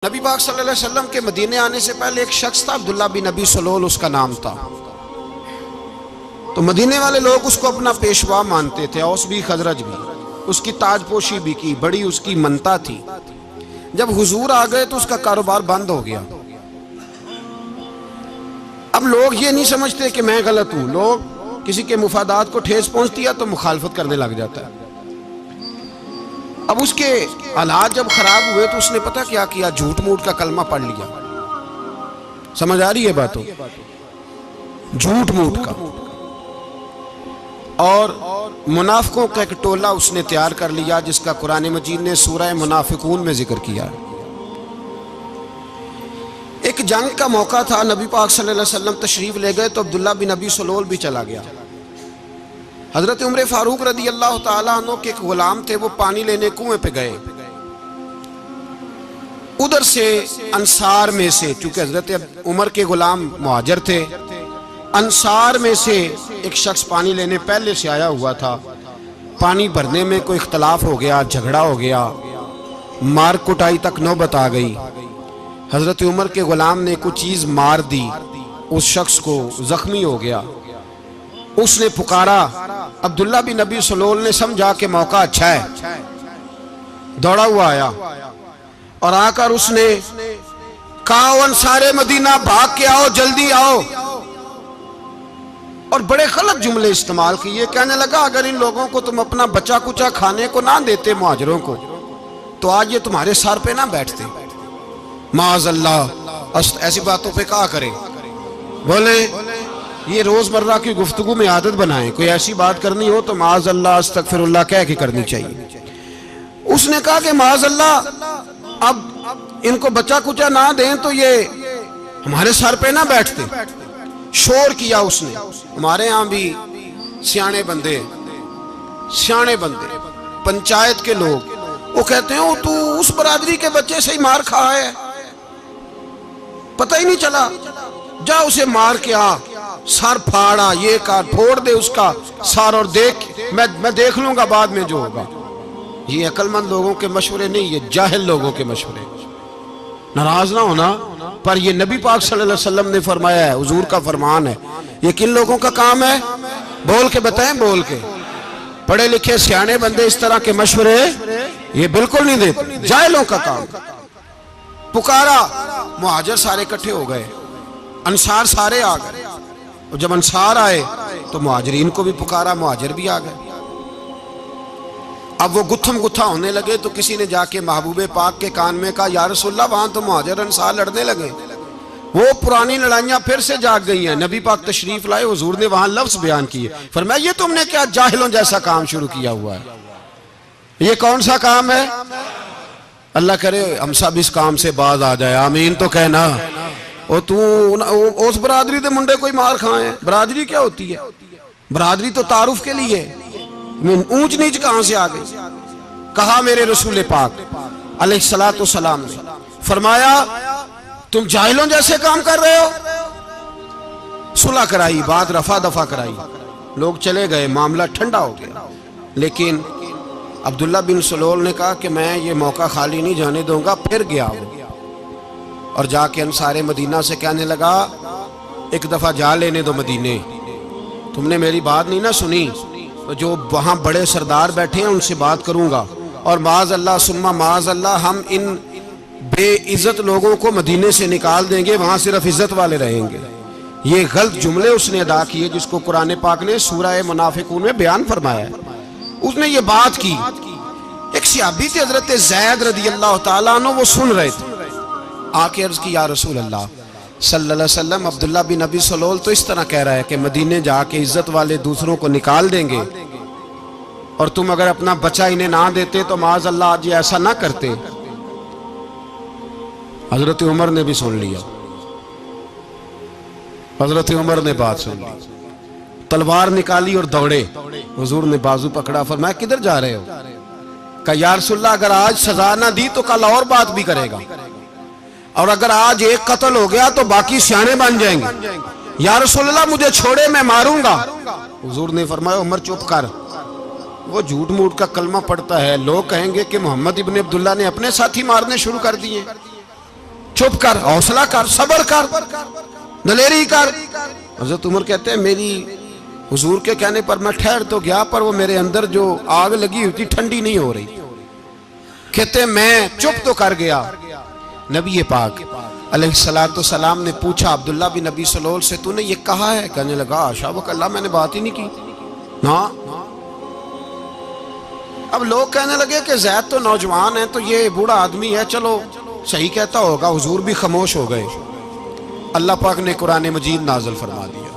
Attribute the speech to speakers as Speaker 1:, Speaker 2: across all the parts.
Speaker 1: نبی پاک صلی اللہ علیہ وسلم کے مدینے آنے سے پہلے ایک شخص تھا، عبداللہ بن ابی سلول اس کا نام تھا۔ تو مدینے والے لوگ اس کو اپنا پیشوا مانتے تھے، اوس بھی خزرج بھی، اس کی تاج پوشی بھی کی، بڑی اس کی منتا تھی۔ جب حضور آ گئے تو اس کا کاروبار بند ہو گیا۔ اب لوگ یہ نہیں سمجھتے کہ میں غلط ہوں، لوگ کسی کے مفادات کو ٹھیس پہنچتی ہے تو مخالفت کرنے لگ جاتا ہے۔ اب اس کے حالات جب خراب ہوئے تو اس نے پتہ کیا کیا، جھوٹ موٹ کا کلمہ پڑھ لیا۔ سمجھ آ رہی ہے باتوں؟ جھوٹ موٹ کا، اور منافقوں کا ایک ٹولہ اس نے تیار کر لیا جس کا قرآن مجید نے سورہ منافقون میں ذکر کیا۔ ایک جنگ کا موقع تھا، نبی پاک صلی اللہ علیہ وسلم تشریف لے گئے تو عبداللہ بن ابی سلول بھی چلا گیا۔ حضرت عمر فاروق رضی اللہ تعالیٰ عنہ کے ایک غلام تھے، وہ پانی لینے کنویں پہ گئے۔ ادھر سے انصار میں سے، چونکہ حضرت عمر کے غلام مہاجر تھے، انصار میں سے ایک شخص پانی لینے پہلے سے آیا ہوا تھا۔ پانی بھرنے میں کوئی اختلاف ہو گیا، جھگڑا ہو گیا، مار کٹائی تک نوبت آ گئی۔ حضرت عمر کے غلام نے کچھ چیز مار دی، اس شخص کو زخمی ہو گیا۔ اس نے پکارا، عبداللہ بن ابی سلول نے سمجھا کہ موقع اچھا ہے، دوڑا ہوا آیا اور آ کر اس نے کہا، انصار مدینہ بھاگ کے آؤ، جلدی آؤ، اور بڑے غلط جملے استعمال کیے۔ کہنے لگا اگر ان لوگوں کو تم اپنا بچا کچا کھانے کو نہ دیتے مہاجروں کو تو آج یہ تمہارے سر پہ نہ بیٹھتے۔ معاذ اللہ، ایسی باتوں پہ کہا کریں، بولے یہ روزمرہ کی گفتگو میں عادت بنائیں، کوئی ایسی بات کرنی ہو تو معاذ اللہ استغفر اللہ کہہ کے کرنی چاہیے۔ اس نے کہا کہ معاذ اللہ اب ان کو بچا کچا نہ دیں تو یہ ہمارے سر پہ نہ بیٹھتے۔ شور کیا اس نے۔ ہمارے ہاں بھی سیانے بندے پنچایت کے لوگ وہ کہتے ہیں تو اس برادری کے بچے سے ہی مار کھا ہے، پتہ ہی نہیں چلا، جا اسے مار کے آ، سر پھاڑا، یہ کار پھوڑ دے اس کا سر، اور دیکھ میں دیکھ لوں گا بعد میں جو ہوگا۔ یہ عقل مند لوگوں کے مشورے نہیں، یہ جاہل لوگوں کے مشورے۔ ناراض نہ ہونا، پر یہ نبی پاک صلی اللہ علیہ وسلم نے فرمایا ہے، حضور کا فرمان ہے۔ یہ کن لوگوں کا کام ہے؟ بول کے بتائیں، بول کے۔ پڑھے لکھے سیانے بندے اس طرح کے مشورے یہ بالکل نہیں دیتے، جاہلوں کا کام۔ پکارا، مہاجر سارے اکٹھے ہو گئے، انصار سارے آ گئے، اور جب انصار آئے تو مہاجرین کو بھی پکارا، مہاجر بھی آ گئے۔ اب وہ گتھم گتھا ہونے لگے تو کسی نے جا کے محبوب پاک کے کان میں کہا، یا رسول اللہ وہاں تو مہاجر انصار لڑنے لگے۔ وہ پرانی لڑائیاں پھر سے جاگ گئی ہیں۔ نبی پاک تشریف لائے، حضور نے وہاں لفظ بیان کیے، فرمایا یہ تم نے کیا جاہلوں جیسا کام شروع کیا ہوا ہے؟ یہ کون سا کام ہے؟ اللہ کرے ہم سب اس کام سے باز آ جائے، آمین تو کہنا۔ اور تو اس برادری دے منڈے کوئی مار کھائیں؟ برادری کیا ہوتی ہے؟ برادری تو تعارف کے لیے، اونچ نیچ کہاں سے آ گئی؟ کہا میرے رسول پاک علیہ الصلوۃ والسلام نے فرمایا تم جاہلوں جیسے کام کر رہے ہو۔ صلح کرائی، بات رفع دفع کرائی، لوگ چلے گئے، معاملہ ٹھنڈا ہو گیا۔ لیکن عبداللہ بن سلول نے کہا کہ میں یہ موقع خالی نہیں جانے دوں گا۔ پھر گیا وہ اور جا کے انصار مدینہ سے کہنے لگا، ایک دفعہ جا لینے دو مدینے، تم نے میری بات نہیں نہ سنی تو جو وہاں بڑے سردار بیٹھے ہیں ان سے بات کروں گا، اور معاذ اللہ ثم معاذ اللہ ہم ان بے عزت لوگوں کو مدینے سے نکال دیں گے، وہاں صرف عزت والے رہیں گے۔ یہ غلط جملے اس نے ادا کیے جس کو قرآن پاک نے سورہ منافقون میں بیان فرمایا ہے۔ اس نے یہ بات کی۔ ایک صحابی تھے حضرت زید رضی اللہ تعالیٰ عنہ، وہ سن رہے تھے، آ کے عرض کی، یا رسول اللہ صلی اللہ علیہ وسلم عبداللہ بن ابی سلول تو اس طرح کہہ رہا ہے کہ مدینے جا کے عزت والے دوسروں کو نکال دیں گے، اور تم اگر اپنا بچہ انہیں نہ دیتے تو معاذ اللہ آج یہ ایسا نہ کرتے۔ حضرت عمر نے بھی سن لیا، حضرت عمر نے بات سن لی، تلوار نکالی اور دوڑے۔ حضور نے بازو پکڑا، فرمایا کدھر جا رہے ہو؟ کہا یا رسول اللہ اگر آج سزا نہ دی تو کل اور بات بھی کرے گا، اور اگر آج ایک قتل ہو گیا تو باقی سیانے بن جائیں گے۔ یا رسول اللہ مجھے چھوڑے، میں ماروں گا۔ حضور نے فرمایا عمر چپ کر، وہ جھوٹ موٹ کا کلمہ پڑھتا ہے، لوگ کہیں گے کہ محمد ابن عبداللہ نے اپنے ساتھی مارنے شروع کر دیے۔ چپ کر، حوصلہ کر، صبر کر، دلیری کر۔ حضرت عمر کہتے ہیں میری حضور کے کہنے پر میں ٹھہر تو گیا، پر وہ میرے اندر جو آگ لگی ہوئی تھی ٹھنڈی نہیں ہو رہی۔ کہتے ہیں میں چپ تو کر گیا۔ نبی پاک علیہ السلام نے پوچھا عبداللہ بن نبی سلول سے، تو نے یہ کہا ہے؟ کہنے لگا حاشا وکلا، میں نے بات ہی نہیں کی نا۔ اب لوگ کہنے لگے کہ زید تو نوجوان ہے، تو یہ بوڑھا آدمی ہے، چلو صحیح کہتا ہوگا۔ حضور بھی خاموش ہو گئے۔ اللہ پاک نے قرآن مجید نازل فرما دیا،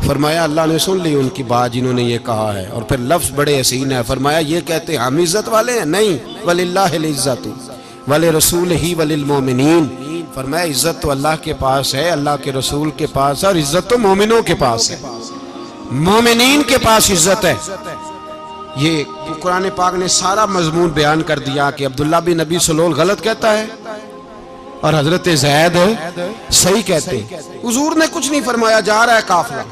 Speaker 1: فرمایا اللہ نے سن لی ان کی بات جنہوں نے یہ کہا ہے، اور پھر لفظ بڑے حسین ہے، فرمایا یہ کہتے ہم عزت والے ہیں؟ نہیں، وَلِلَّهِ الْعِزَّةُ وَلِرَسُولِهِ وَلِلْمُؤْمِنِينَ، فرمایا عزت تو اللہ کے پاس ہے، اللہ کے رسول کے پاس ہے، اور عزت تو مومنوں کے پاس ہے، مومنین کے پاس عزت ہے۔ یہ قرآن پاک نے سارا مضمون بیان کر دیا کہ عبداللہ بن نبی سلول غلط کہتا ہے اور حضرت زید صحیح کہتے ہیں۔ حضور نے کچھ نہیں فرمایا، جا رہا ہے قافلہ۔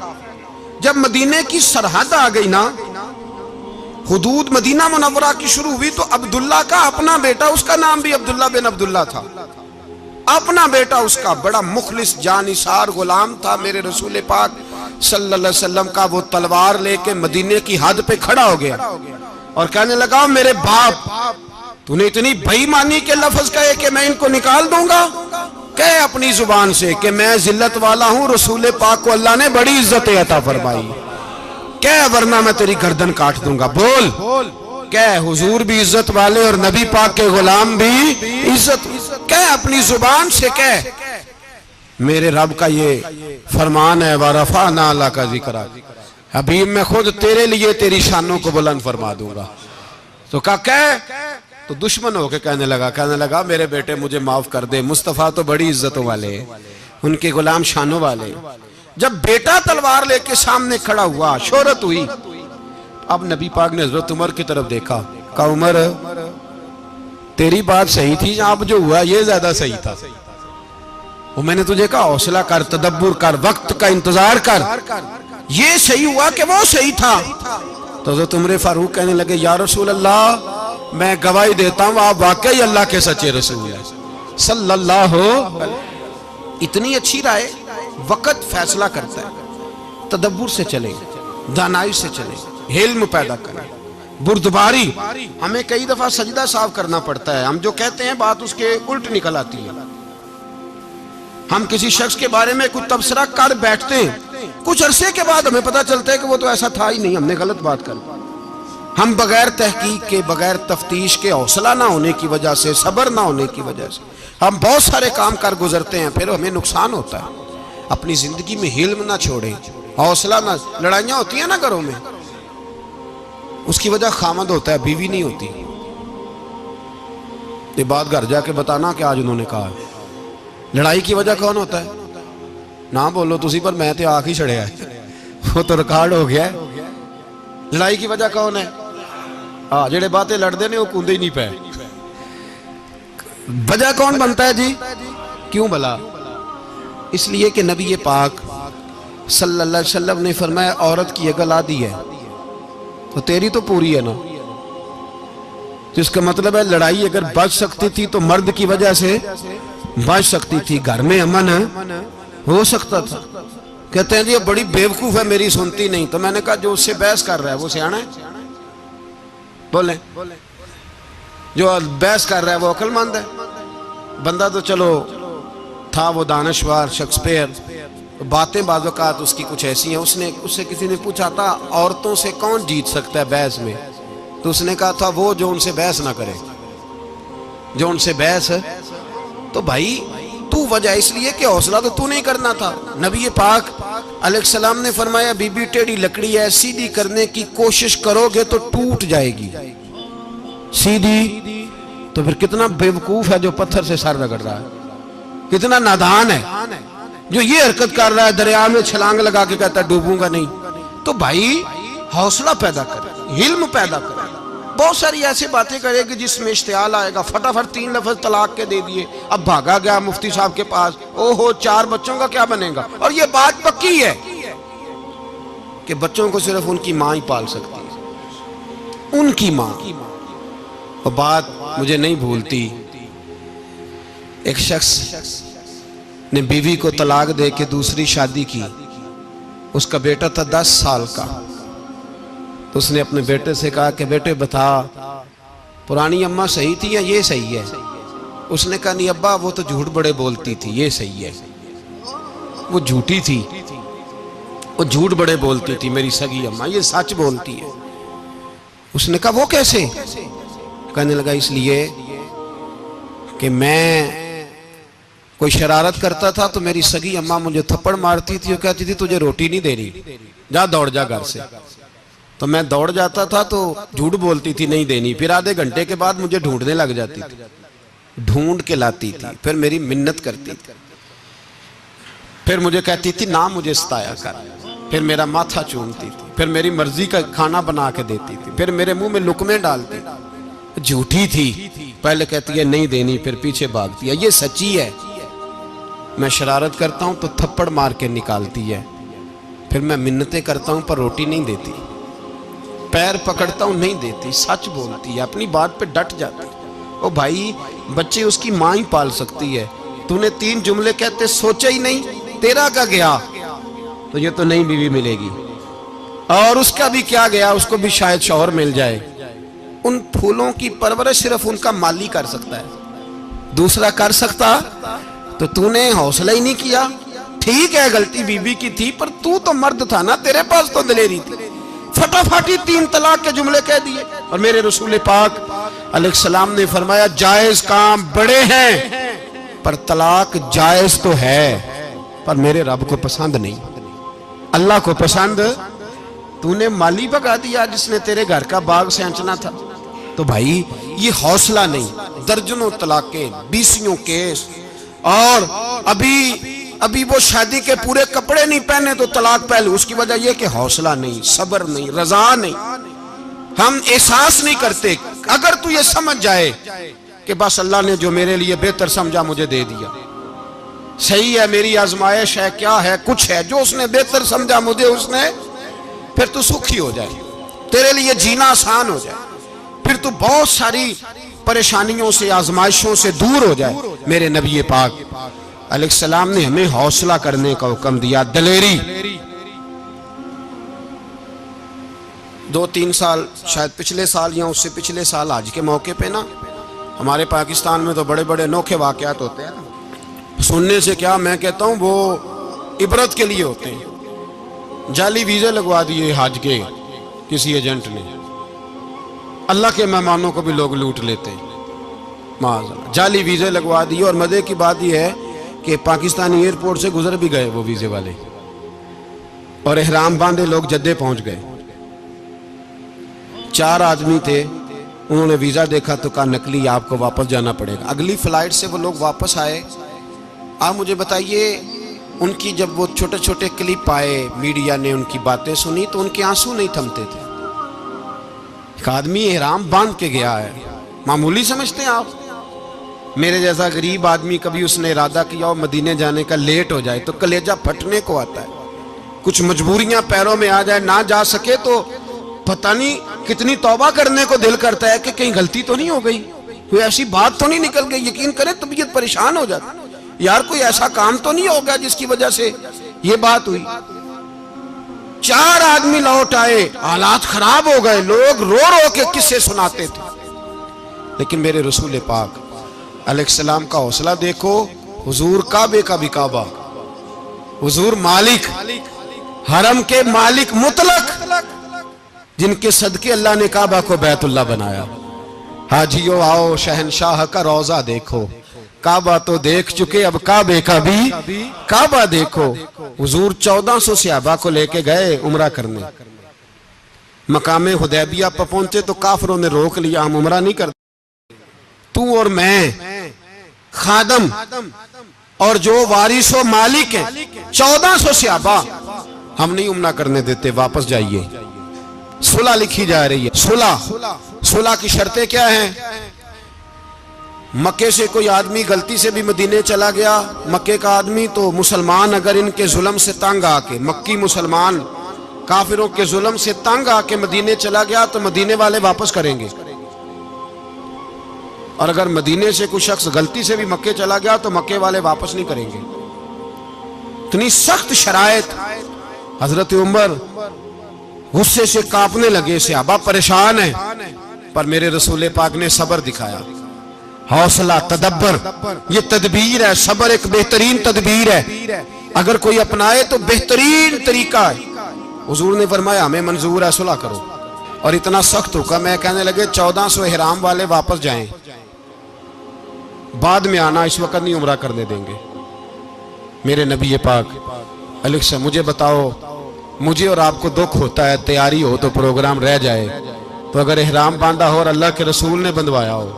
Speaker 1: جب مدینے کی سرحد آ گئی نا، حدود مدینہ منورہ کی شروع ہوئی، تو عبداللہ کا اپنا بیٹا، اس کا نام بھی عبداللہ بن عبداللہ تھا، اپنا بیٹا اس کا بڑا مخلص جانثار غلام تھا میرے رسول پاک صلی اللہ علیہ وسلم کا، وہ تلوار لے کے مدینے کی حد پہ کھڑا ہو گیا اور کہنے لگا میرے باپ، تو نے اتنی بے ایمانی کے لفظ کہے کہ میں ان کو نکال دوں گا؟ کہے اپنی زبان سے کہ میں ذلت والا ہوں، رسول پاک کو اللہ نے بڑی عزت عطا فرمائی، کہے ورنہ میں تیری گردن کاٹ دوں گا۔ بول، کہے حضور بھی عزت والے اور نبی پاک کے غلام بھی عزت، کہے اپنی زبان سے، کہے میرے رب کا یہ فرمان ہے وَرَفَعْنَا لَكَ ذِكْرَكَ، حبیب میں خود تیرے لیے تیری شانوں کو بلند فرما دوں گا۔ تو کہا تو دشمن ہو کے کہنے لگا میرے بیٹے مجھے معاف کر دے، مصطفیٰ تو بڑی عزتوں والے ہیں، ان کے غلام شانوں والے۔ جب بیٹا تلوار لے کے سامنے کھڑا ہوا، شہرت ہوئی، اب نبی پاک نے حضرت عمر کی طرف دیکھا، کہا عمر تیری بات صحیح تھی، اب جو ہوا یہ زیادہ صحیح تھا، وہ میں نے تجھے کہا حوصلہ کر، تدبر کر، وقت کا انتظار کر، یہ صحیح ہوا کہ وہ صحیح تھا۔ تو حضرت عمر فاروق کہنے لگے یا رسول اللہ میں گواہی دیتا ہوں آپ واقعی اللہ کے سچے رسول ہیں صلی اللہ اتنی اچھی رائے، وقت فیصلہ کرتا ہے، تدبر سے چلے، دانائی سے چلے، علم پیدا کریں، بردباری۔ ہمیں کئی دفعہ سجدہ صاف کرنا پڑتا ہے، ہم جو کہتے ہیں بات اس کے الٹ نکل آتی ہے۔ ہم کسی شخص کے بارے میں کچھ تبصرہ کر بیٹھتے ہیں، کچھ عرصے کے بعد ہمیں پتہ چلتا ہے کہ وہ تو ایسا تھا ہی نہیں، ہم نے غلط بات کر۔ ہم بغیر تحقیق کے، بغیر تفتیش کے، حوصلہ نہ ہونے کی وجہ سے، صبر نہ ہونے کی وجہ سے ہم بہت سارے کام کر گزرتے ہیں، پھر ہمیں نقصان ہوتا ہے۔ اپنی زندگی میں حلم نہ چھوڑیں، حوصلہ نہ، لڑائیاں ہوتی ہیں نا گھروں میں، اس کی وجہ خامد ہوتا ہے، بیوی نہیں ہوتی۔ یہ بات گھر جا کے بتانا کہ آج انہوں نے کہا ہے۔ لڑائی کی وجہ کون ہوتا ہے؟ نہ بولو تسی، پر میں تے آنکھ ہی چھڑیا ہے، وہ تو ریکارڈ ہو گیا ہے۔ لڑائی کی وجہ کون ہے؟ جڑے باتیں لڑتے ہیں وہ کوندے ہی نہیں پے۔ وجہ کون بنتا ہے جی؟ کیوں بلا؟ اس لیے کہ نبی پاک صلی اللہ علیہ وسلم نے فرمایا عورت کی اگل آدھی ہے تو تیری تو پوری ہے نا، تو اس کا مطلب ہے لڑائی اگر بچ سکتی تھی تو مرد کی وجہ سے بچ سکتی تھی، گھر میں امن ہو سکتا تھا۔ کہتے ہیں جی یہ بڑی بیوقوف ہے، میری سنتی نہیں۔ تو میں نے کہا جو اس سے بحث کر رہا ہے وہ سیانا ہے؟ بولیں، جو بحث کر رہا ہے وہ عقل مند ہے؟ بندہ تو چلو تھا وہ دانشور، شیکسپیئر، باتیں بعض اوقات اس کی کچھ ایسی ہیں۔ اس سے کسی نے پوچھا تھا عورتوں سے کون جیت سکتا ہے بحث میں، تو اس نے کہا تھا وہ جو ان سے بحث نہ کرے، جو ان سے بحث۔ تو بھائی تو وجہ اس لیے کہ حوصلہ تو نہیں کرنا تھا۔ نبی پاک علیہ السلام نے فرمایا بی بی ٹیڑھی لکڑی ہے، سیدھی کرنے کی کوشش کرو گے تو ٹوٹ جائے گی، سیدھی تو پھر کتنا بیوقوف ہے جو پتھر سے سر رگڑ رہا ہے، کتنا نادان ہے جو یہ حرکت کر رہا ہے، دریا میں چھلانگ لگا کے کہتا ہے ڈوبوں گا نہیں۔ تو بھائی حوصلہ پیدا کرے، علم پیدا کرے۔ بہت ساری ایسی باتیں کرے کہ جس میں اشتعال آئے گا، فٹافٹ 3 لفظ طلاق کے دے دیے، اب بھاگا گیا مفتی صاحب کے پاس، اوہو 4 بچوں کا کیا بنے گا؟ اور یہ بات پکی ہے کہ بچوں کو صرف ان کی ماں ہی پال سکتی ہے، ان کی ماں۔ اور بات مجھے نہیں بھولتی، ایک شخص نے بیوی کو طلاق دے کے دوسری شادی کی. اس کا بیٹا تھا 10 سال کا. تو اس نے اپنے بیٹے سے کہا کہ بیٹے بتا پرانی اماں صحیح تھی یا یہ صحیح ہے؟ اس نے کہا نہیں ابا وہ تو جھوٹ بڑے بولتی تھی، یہ صحیح ہے. وہ جھوٹی تھی، وہ جھوٹ بڑے بولتی تھی میری سگی اماں، یہ سچ بولتی ہے. اس نے کہا وہ کیسے؟ کہنے لگا اس لیے کہ میں کوئی شرارت کرتا تھا تو میری سگی اماں مجھے تھپڑ مارتی تھی اور کہتی تھی تجھے روٹی نہیں دے رہی، جا دوڑ جا گھر سے. تو میں دوڑ جاتا تھا تو جھوٹ بولتی تھی نہیں دینی، پھر آدھے گھنٹے کے بعد مجھے ڈھونڈنے لگ جاتی تھی، ڈھونڈ کے لاتی تھی، پھر میری منت کرتی تھی، پھر مجھے کہتی تھی نہ مجھے ستایا کر، پھر میرا ماتھا چومتی تھی، پھر میری مرضی کا کھانا بنا کے دیتی تھی، پھر میرے منہ میں لقمے ڈالتی تھی. جھوٹی تھی، پہلے کہتی ہے نہیں دینی پھر پیچھے بھاگتی ہے. یہ سچی ہے، میں شرارت کرتا ہوں تو تھپڑ مار کے نکالتی ہے، پھر میں منتیں کرتا ہوں پر روٹی نہیں دیتی، پیر پکڑتا ہوں نہیں دیتی. سچ بولتی ہے، اپنی بات پہ ڈٹ جاتی. او بھائی بچے اس کی ماں ہی پال سکتی ہے، تو نے 3 جملے کہتے سوچا ہی نہیں، تیرا کا گیا تو یہ تو نئی بیوی ملے گی، اور اس کا بھی کیا گیا، اس کو بھی شاید شوہر مل جائے. ان پھولوں کی پرورش صرف ان کا مالی کر سکتا ہے، دوسرا کر سکتا تو نے حوصلہ ہی نہیں کیا. ٹھیک ہے غلطی بیوی کی تھی پر تو مرد تھا نا، تیرے پاس تو دلیری تھی. فٹافٹی 3 طلاق کے جملے کہہ دیے. اور میرے رسول پاک علیہ السلام نے فرمایا جائز کام بڑے ہیں پر طلاق جائز تو ہے پر میرے رب کو پسند نہیں، اللہ کو پسند. تو نے مالی بگا دیا جس نے تیرے گھر کا باغ سینچنا تھا. تو بھائی یہ حوصلہ نہیں، درجنوں طلاقیں، 20 کیس، اور ابھی وہ شادی کے پورے کپڑے نہیں پہنے تو طلاق پہلے. اس کی وجہ یہ کہ حوصلہ نہیں، صبر نہیں، رضا نہیں، ہم احساس نہیں کرتے. اگر تو یہ سمجھ جائے کہ بس اللہ نے جو میرے لیے بہتر سمجھا مجھے دے دیا، صحیح ہے میری آزمائش ہے کیا ہے کچھ ہے، جو اس نے بہتر سمجھا مجھے اس نے، پھر تو سکھی ہو جائے، تیرے لیے جینا آسان ہو جائے، پھر تو بہت ساری پریشانیوں سے آزمائشوں سے دور ہو جائے. میرے نبی پاک علیہ السلام نے ہمیں حوصلہ کرنے کا حکم دیا، دلیری. 2-3 سال شاید پچھلے سال یا اس سے پچھلے سال حج کے موقع پہ نا ہمارے پاکستان میں تو بڑے بڑے انوکھے واقعات ہوتے ہیں. سننے سے کیا میں کہتا ہوں وہ عبرت کے لیے ہوتے ہیں. جعلی ویزے لگوا دیے حج کے کسی ایجنٹ نے، اللہ کے مہمانوں کو بھی لوگ لوٹ لیتے ہیں. معاذاللہ جعلی ویزے لگوا دیے. اور مزے کی بات یہ ہے کہ پاکستانی ایئرپورٹ سے گزر بھی گئے وہ ویزے والے، اور احرام باندھے لوگ جدے پہنچ گئے. 4 آدمی تھے، انہوں نے ویزا دیکھا تو کہا نقلی آپ کو واپس جانا پڑے گا. اگلی فلائٹ سے وہ لوگ واپس آئے. آپ مجھے بتائیے ان کی جب وہ چھوٹے چھوٹے کلپ آئے، میڈیا نے ان کی باتیں سنی تو ان کے آنسو نہیں تھمتے تھے. ایک آدمی احرام باندھ کے گیا ہے، معمولی سمجھتے ہیں آپ؟ میرے جیسا غریب آدمی کبھی اس نے ارادہ کیا اور مدینے جانے کا لیٹ ہو جائے تو کلیجہ پھٹنے کو آتا ہے. کچھ مجبوریاں پیروں میں آ جائے، نہ جا سکے تو پتہ نہیں کتنی توبہ کرنے کو دل کرتا ہے کہ کہیں غلطی تو نہیں ہو گئی، کوئی ایسی بات تو نہیں نکل گئی. یقین کریں طبیعت پریشان ہو جاتی، یار کوئی ایسا کام تو نہیں ہوگا جس کی وجہ سے یہ بات ہوئی. 4 آدمی لوٹ آئے، حالات خراب ہو گئے، لوگ رو رو کے قصے سناتے تھے. لیکن میرے رسول پاک علیہ السلام کا حوصلہ دیکھو. حضور کعبے کا بھی کعبہ، حضور مالک، حرم کے مالک مطلق، جن کے صدقے اللہ نے کعبہ کو بیت اللہ بنایا. حاجیو آؤ شہنشاہ کا روضہ دیکھو، کعبہ تو دیکھ چکے اب کعبے کا بھی کعبہ دیکھو. حضور 1400 صحابہ کو لے کے گئے عمرہ کرنے. مقام حدیبیہ پر پہنچے تو کافروں نے روک لیا، ہم عمرہ نہیں کرتے. تو اور میں خادم اور جو وارث و مالک ہیں 1400 صحابہ، ہم نہیں عمرہ کرنے دیتے، واپس جائیے. صلح لکھی جا رہی ہے. صلح کی شرطیں کیا ہیں؟ مکے سے کوئی آدمی غلطی سے بھی مدینے چلا گیا، مکے کا آدمی، تو مسلمان اگر ان کے ظلم سے تنگ آ کے، مکی مسلمان کافروں کے ظلم سے تنگ آ کے مدینے چلا گیا تو مدینے والے واپس کریں گے. اور اگر مدینے سے کوئی شخص غلطی سے بھی مکے چلا گیا تو مکے والے واپس نہیں کریں گے. اتنی سخت شرائط. حضرت عمر غصے سے کانپنے لگے, صحابہ پریشان ہیں, پر میرے رسول پاک نے صبر دکھایا, حوصلہ, تدبر. یہ تدبیر ہے, صبر ایک بہترین تدبیر ہے, اگر کوئی اپنائے تو بہترین طریقہ ہے. حضور نے فرمایا ہمیں منظور ہے, صلح کرو. اور اتنا سخت حکم ہے, کہنے لگے 1400 احرام والے واپس جائیں, بعد میں آنا, اس وقت نہیں عمرہ کرنے دیں گے. میرے نبی پاک علیہ السلام, مجھے بتاؤ, مجھے اور آپ کو دکھ ہوتا ہے تیاری ہو تو پروگرام رہ جائے, تو اگر احرام باندھا ہو اور اللہ کے رسول نے بندھوایا ہو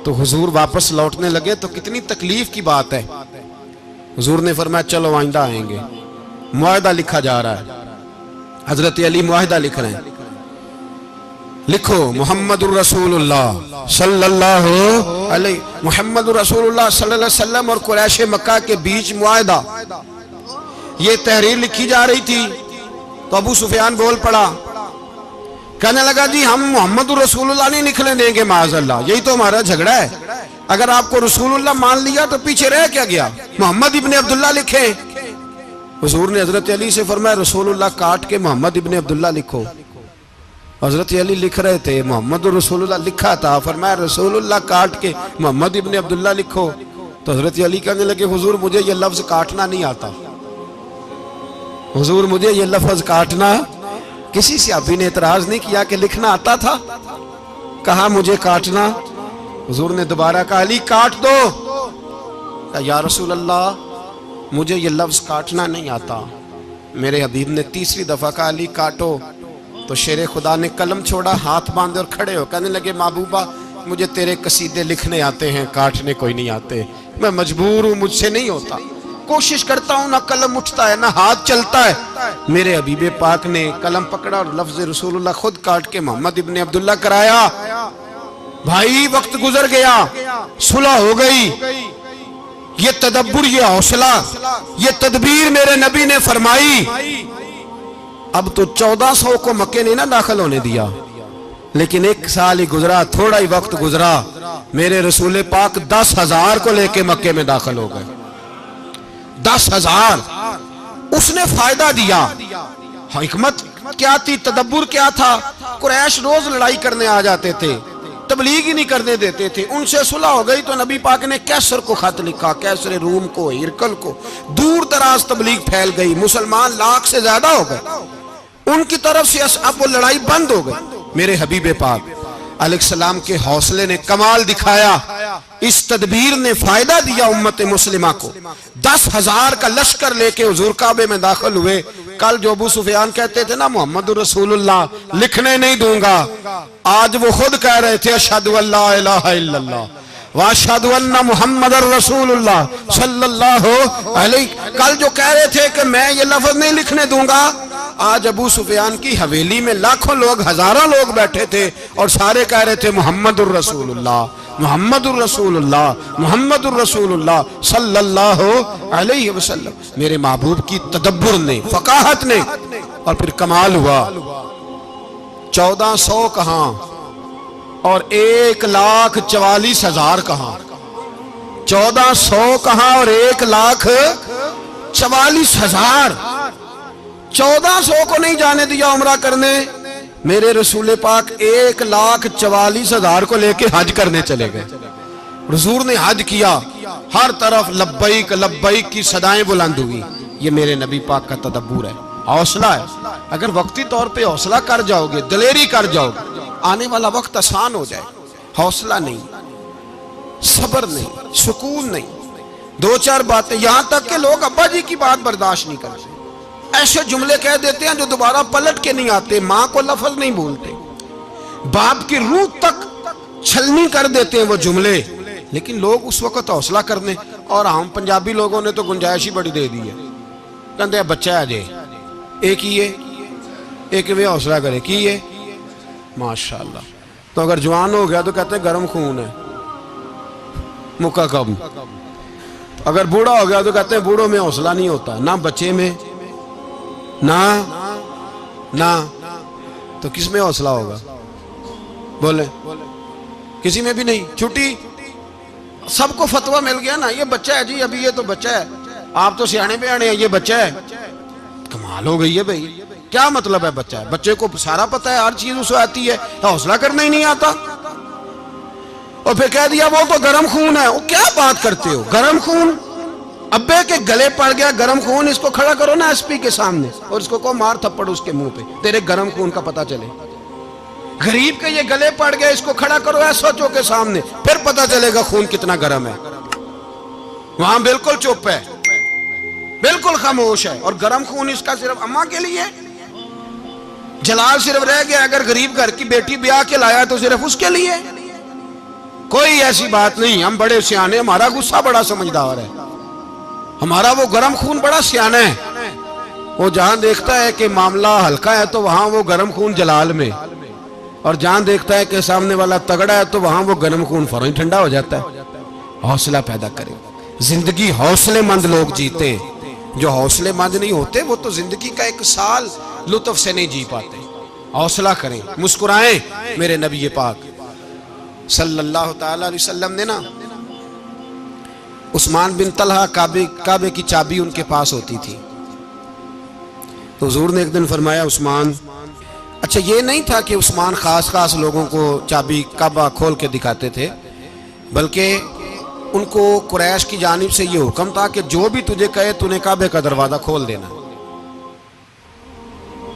Speaker 1: تو حضور واپس لوٹنے لگے تو کتنی تکلیف کی بات ہے. حضور نے فرمایا چلو آئندہ آئیں گے. معاہدہ لکھا جا رہا ہے, حضرت علی معاہدہ لکھ رہے ہیں. لکھو محمد الرسول اللہ صلی اللہ علیہ محمد الرسول اللہ صلی اللہ علیہ وسلم اور قریش مکہ کے بیچ معاہدہ. یہ تحریر لکھی جا رہی تھی تو ابو سفیان بول پڑا, کہنے لگا جی ہم محمد الرسول اللہ نہیں نکلنے دیں گے معاذ اللہ, یہی تو ہمارا جھگڑا ہے. اگر آپ کو رسول اللہ مان لیا تو پیچھے رہ کیا گیا, محمد ابن عبداللہ لکھیں. حضور نے حضرت علی سے فرمایا رسول اللہ کاٹ کے محمد ابن عبداللہ لکھو. حضرت علی لکھ رہے تھے, محمد رسول اللہ لکھا تھا, فرمایا رسول اللہ کاٹ کے محمد ابن عبداللہ لکھو. تو حضرت علی کہنے لگے حضور مجھے یہ لفظ کاٹنا نہیں آتا, حضور مجھے یہ لفظ کاٹنا. کسی صحابی نے اعتراض نہیں کیا کہ لکھنا آتا تھا, کہا مجھے کاٹنا. حضور نے دوبارہ کہا علی کاٹ دو. کہا یا رسول اللہ مجھے یہ لفظ کاٹنا نہیں آتا. میرے حبیب نے تیسری دفعہ کہا علی کاٹو. تو شیر خدا نے قلم چھوڑا, ہاتھ باندھے اور کھڑے ہو کہنے لگے محبوبہ مجھے تیرے قصیدے لکھنے آتے ہیں, کاٹنے کوئی نہیں آتے, میں مجبور ہوں, مجھ سے نہیں ہوتا. کوشش کرتا ہوں, نہ قلم اٹھتا ہے نہ ہاتھ چلتا ہے. میرے حبیب پاک نے قلم پکڑا اور لفظ رسول اللہ خود کاٹ کے محمد ابن عبداللہ کرایا. بھائی وقت گزر گیا, صلح ہو گئی. یہ تدبر, یہ حوصلہ, یہ تدبیر میرے نبی نے فرمائی. اب تو 1400 کو مکے نے نہ داخل ہونے دیا, لیکن ایک سال ہی گزرا, تھوڑا ہی وقت گزرا, میرے رسول پاک 10,000 کو لے کے مکے میں داخل ہو گئے. 10,000. اس نے فائدہ دیا. حکمت کیا تھی, تدبر کیا تھا. قریش روز لڑائی کرنے آ جاتے تھے, تبلیغ ہی نہیں کرنے دیتے تھے. ان سے صلح ہو گئی تو نبی پاک نے کیسر کو خط لکھا, کیسر روم کو, ہرکل کو. دور دراز تبلیغ پھیل گئی, مسلمان 100,000 سے زیادہ ہو گئے. ان کی طرف سے اب وہ لڑائی بند ہو گئی. میرے حبیب پاک علیہ السلام کے حوصلے نے کمال دکھایا, اس تدبیر نے فائدہ دیا امت مسلمہ کو. 10,000 کا لشکر لے کے حضور کعبے میں داخل ہوئے. کل جو ابو سفیان کہتے تھے نا محمد رسول اللہ لکھنے نہیں دوں گا, آج وہ خود کہہ رہے تھے اشہدو ان لا الہ الا اللہ واشہدو ان محمد رسول اللہ صلی اللہ علیہ. کل جو کہہ رہے تھے کہ میں یہ لفظ نہیں لکھنے دوں گا, آج ابو سفیان کی حویلی میں لاکھوں لوگ, ہزاروں لوگ بیٹھے تھے اور سارے کہہ رہے تھے محمد الرسول اللہ محمد الرسول اللہ محمد الرسول اللہ صلی اللہ علیہ وسلم. میرے محبوب کی تدبر نے, فقاہت نے, اور پھر کمال ہوا. 1400 کہاں اور 1,44,000 کہاں. 1400 کہاں اور 1,44,000. 1400 کو نہیں جانے دیا عمرہ کرنے. میرے رسول پاک 1,44,000 کو لے کے حج کرنے چلے گئے. حضور نے حج کیا, ہر طرف لبیک لبیک کی صدائیں بلند ہوئی. یہ میرے نبی پاک کا تدبر ہے, حوصلہ ہے. اگر وقتی طور پہ حوصلہ کر جاؤ گے, دلیری کر جاؤ گے, آنے والا وقت آسان ہو جائے. حوصلہ نہیں, صبر نہیں, سکون نہیں, 2-4 باتیں, یہاں تک کہ لوگ ابا جی کی بات برداشت نہیں کرتے. ایسے جملے کہہ دیتے ہیں جو دوبارہ پلٹ کے نہیں آتے. ماں کو لفظ نہیں بولتے, باپ کی روح تک چھلنی کر دیتے ہیں وہ جملے. لیکن لوگ اس وقت حوصلہ کرنے, اور ہم پنجابی لوگوں نے تو گنجائش ہی بڑی دے دی ہے. کہتے ہیں بچہ ہے جے ایک ہی ہے, ایک میں حوصلہ کرے کی ہے ماشاءاللہ. تو اگر جوان ہو گیا تو کہتے ہیں گرم خون ہے مکہ کب. اگر بوڑھا ہو گیا تو کہتے ہیں بوڑھوں میں حوصلہ نہیں ہوتا, نہ بچے میں نہ تو کس میں حوصلہ ہوگا؟ بولے کسی میں بھی نہیں. چھٹی سب کو فتویٰ مل گیا نا, یہ بچہ ہے جی, ابھی یہ تو بچہ ہے, آپ تو سیانے بیانے ہیں, یہ بچہ ہے. کمال ہو گئی ہے بھائی, کیا مطلب ہے بچہ ہے؟ بچے کو سارا پتہ ہے, ہر چیز اسے آتی ہے, حوصلہ کرنا ہی نہیں آتا. اور پھر کہہ دیا وہ تو گرم خون ہے. وہ کیا بات کرتے ہو, گرم خون؟ ابے کے گلے پڑ گیا گرم خون, اس کو کھڑا کرو نا ایس پی کے سامنے اور اس کو کہو مار تھپڑ اس کے منہ پہ, تیرے گرم خون کا پتہ چلے. غریب کے یہ گلے پڑ گیا, اس کو کھڑا کرو ایس او کے سامنے, پھر پتہ چلے گا خون کتنا گرم ہے. وہاں بالکل چپ ہے, بالکل خاموش ہے. اور گرم خون اس کا صرف اماں کے لیے, جلال صرف رہ گیا اگر غریب گھر کی بیٹی بیاہ کے لایا تو صرف اس کے لیے. کوئی ایسی بات نہیں. ہم بڑے سیانے, ہمارا غصہ بڑا سمجھدار ہے, ہمارا وہ گرم خون بڑا سیانا ہے. وہ جہاں دیکھتا ہے کہ معاملہ ہلکا ہے تو وہاں وہ گرم خون جلال میں, اور جہاں دیکھتا ہے کہ سامنے والا تگڑا ہے تو وہاں وہ گرم خون فوراً ٹھنڈا ہو جاتا ہے. حوصلہ پیدا کریں. زندگی حوصلے مند لوگ جیتے ہیں, جو حوصلے مند نہیں ہوتے وہ تو زندگی کا ایک سال لطف سے نہیں جی پاتے. حوصلہ کریں, مسکرائیں. میرے نبی پاک صلی اللہ تعالی علیہ وسلم نے نا عثمان بن طلحہ, کعبے کی چابی ان کے پاس ہوتی تھی, تو حضور نے ایک دن فرمایا عثمان, اچھا یہ نہیں تھا کہ عثمان خاص لوگوں کو چابی کعبہ کھول کے دکھاتے تھے, بلکہ ان کو قریش کی جانب سے یہ حکم تھا کہ جو بھی تجھے کہے تو نے کعبے کا دروازہ کھول دینا.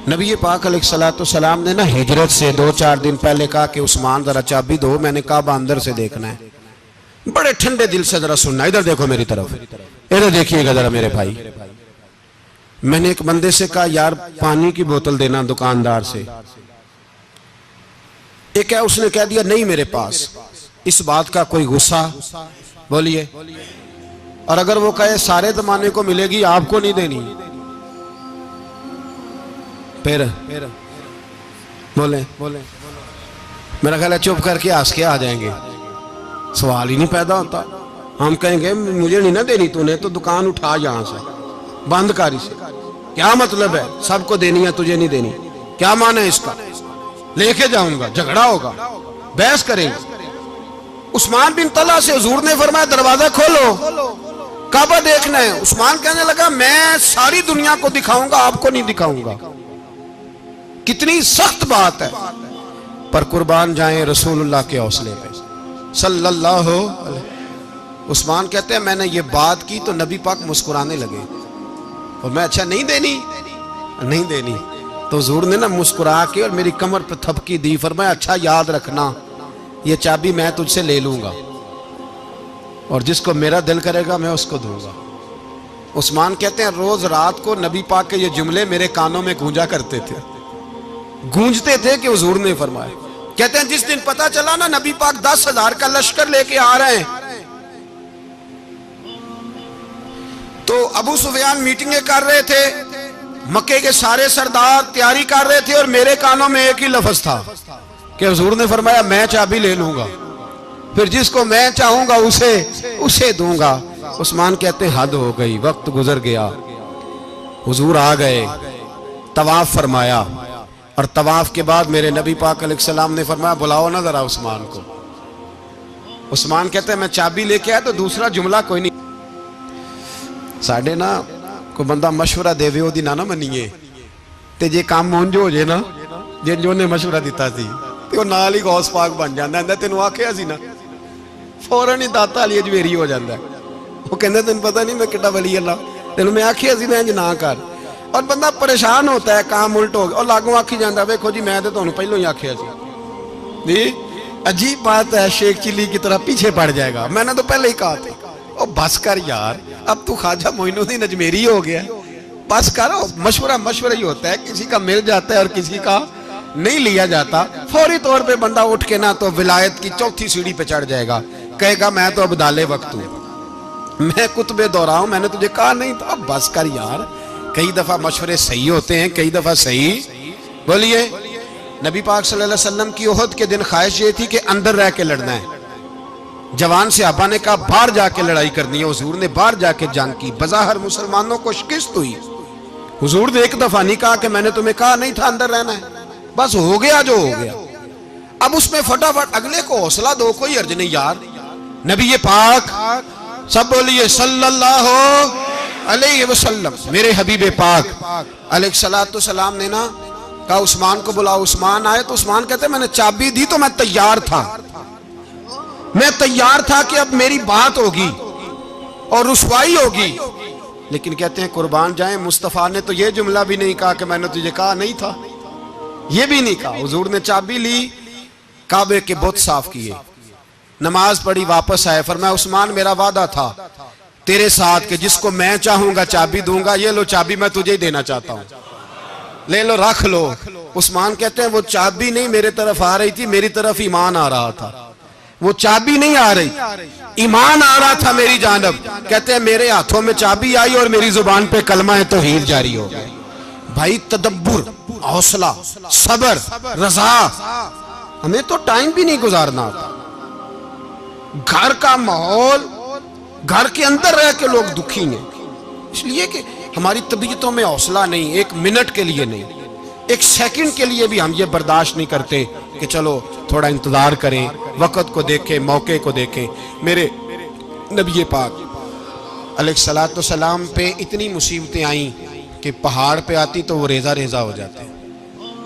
Speaker 1: نبی پاک علیہ الصلوۃ والسلام نے نا ہجرت سے 2-4 دن پہلے کہا کہ عثمان ذرا چابی دو, میں نے کعبہ اندر سے دیکھنا ہے. بڑے ٹھنڈے دل سے ذرا سننا, ادھر دیکھو میری طرف, ادھر دیکھیے گا ذرا میرے بھائی. میں نے ایک بندے سے کہا یار پانی کی بوتل دینا دکاندار سے, ایک ہے اس نے کہہ دیا نہیں میرے پاس. اس بات کا کوئی غصہ بولیے, اور اگر وہ کہے سارے زمانے کو ملے گی آپ کو نہیں دینی, پھر بولیں میرا خیال ہے چپ کر کے ہنس کے آ جائیں گے, سوال ہی نہیں پیدا ہوتا. ہم کہیں گے مجھے نہیں نہ دینی, تو نے تو دکان اٹھا یہاں سے, بند کاری سے. کیا مطلب ہے سب کو دینی ہے تجھے نہیں دینی, کیا معنی ہے اس کا؟ لے کے جاؤں گا, جھگڑا ہوگا, بحث کریں گے. عثمان بن طلحہ سے حضور نے فرمایا دروازہ کھولو, کعبہ دیکھنا ہے. عثمان کہنے لگا میں ساری دنیا کو دکھاؤں گا, آپ کو نہیں دکھاؤں گا. کتنی سخت بات ہے, پر قربان جائیں رسول اللہ کے حوصلے پہ صلی اللہ علیہ. عثمان کہتے ہیں میں نے یہ بات کی تو نبی پاک مسکرانے لگے, اور میں اچھا نہیں دینی, تو حضور نے نا مسکرا کے اور میری کمر پہ تھپکی دی, فرمایا اچھا یاد رکھنا یہ چابی میں تجھ سے لے لوں گا, اور جس کو میرا دل کرے گا میں اس کو دوں گا. عثمان کہتے ہیں روز رات کو نبی پاک کے یہ جملے میرے کانوں میں گونجا کرتے تھے, گونجتے تھے کہ حضور نے فرمایا. کہتے ہیں جس دن پتا چلا نا نبی پاک 10,000 کا لشکر لے کے آ رہے ہیں, تو ابو سفیان میٹنگیں کر رہے تھے, مکے کے سارے سردار تیاری کر رہے تھے, اور میرے کانوں میں ایک ہی لفظ تھا کہ حضور نے فرمایا میں چابی لے لوں گا, پھر جس کو میں چاہوں گا اسے دوں گا. عثمان کہتے ہیں حد ہو گئی, وقت گزر گیا, حضور آ گئے, طواف فرمایا, اور طواف کے بعد میرے نبی پاک علیہ السلام نے فرمایا بلاؤ نا ذرا عثمان کو. عثمان کہتے ہیں میں چابی لے کے آیا تو دوسرا جملہ کوئی نہیں. ساڑھے نا کوئی بندہ مشورہ دے وہ دی نہ منیے, تے جے کام مونجو ہو جائے نا, جن جو نے مشورہ دیتا سی تے وہ نال ہی غوث پاک بن جاندہ ہے. تینوں آکھیا سی نا, فوراً ہی داتا علی اجویری ہو جاندہ ہے. وہ کہندے تینوں پتہ نہیں میں کٹا ولی اللہ, تینوں میں آکھیا سی میں نہ کر, اور بندہ پریشان ہوتا ہے کام الٹ ہو گیا, اور لاگوں آکھی جاندہ ہے ویکھو جی میں تے تانوں پہلوں ہی آکھیا سی. جی عجیب بات ہے, شیخ چلی کی طرح پیچھے پڑ جائے گا, میں نے تو پہلے ہی کہا تھا. او بس کر یار, اب تو خواجہ معین الدین اجمیری ہو گیا, بس کر. مشورہ ہی ہوتا ہے, کسی کا مل جاتا ہے اور کسی کا نہیں لیا جاتا. فوری طور پہ بندہ اٹھ کے نا تو ولایت کی 4تھی سیڑھی پہ چڑھ جائے گا, کہے گا میں تو اب دالے وقت ہوں, میں کتب دورہ ہوں, میں نے تجھے کہا نہیں تھا. اب بس کر یار, کئی دفعہ مشورے صحیح ہوتے ہیں, کئی دفعہ صحیح. بولیے نبی پاک صلی اللہ علیہ وسلم کی احد کے دن خواہش یہ تھی کہ اندر رہ کے لڑنا ہے. جوان صحابہ نے کہا باہر جا کے لڑائی کرنی ہے, حضور نے باہر جا کے جنگ کی. بظاہر مسلمانوں کو شکست ہوئی, حضور نے ایک دفعہ نہیں کہا کہ میں نے تمہیں کہا نہیں تھا اندر رہنا ہے, بس ہو گیا جو ہو گیا. اب اس میں فٹافٹ اگلے کو حوصلہ دو، کوئی عرض نہیں یار. نبی پاک سب بولیے صلی اللہ علیہ وسلم، میرے حبیب پاک علیہ السلام نے نا کہا عثمان کو بلاؤ. عثمان آئے تو عثمان کہتے میں نے چابی دی تو میں تیار تھا، میں تیار تھا کہ اب میری بات ہوگی اور رسوائی ہوگی. لیکن کہتے ہیں قربان جائیں مصطفیٰ نے تو یہ جملہ بھی نہیں کہا کہ میں نے تجھے کہا نہیں تھا، یہ بھی نہیں کہا. حضور نے چابی لی، کعبے کے بت صاف کیے، نماز پڑھی، واپس آئے. فرمایا عثمان میرا وعدہ تھا تیرے ساتھ کہ جس کو میں چاہوں گا چابی دوں گا، یہ لو چابی میں تجھے ہی دینا چاہتا ہوں، لے لو رکھ لو. عثمان کہتے ہیں وہ چابی نہیں میرے طرف آ رہی تھی، میری طرف ایمان آ رہا تھا. وہ چابی نہیں آ رہی، ایمان آ رہا تھا میری جانب. کہتے ہیں میرے ہاتھوں میں چابی آئی اور میری زبان پہ کلمہ توحید جاری ہو گیا. بھائی تدبر، حوصلہ، صبر، رضا. ہمیں تو ٹائم بھی نہیں گزارنا آتا. گھر کا ماحول، گھر کے اندر رہ کے لوگ دکھی ہیں، اس لیے کہ ہماری طبیعتوں میں حوصلہ نہیں، ایک منٹ کے لیے نہیں، ایک سیکنڈ کے لیے بھی ہم یہ برداشت نہیں کرتے کہ چلو تھوڑا انتظار کریں، وقت کو دیکھیں، موقع کو دیکھیں. میرے نبی پاک علیہ السلام پہ اتنی مصیبتیں آئیں کہ پہاڑ پہ آتی تو وہ ریزہ ریزہ ہو جاتے،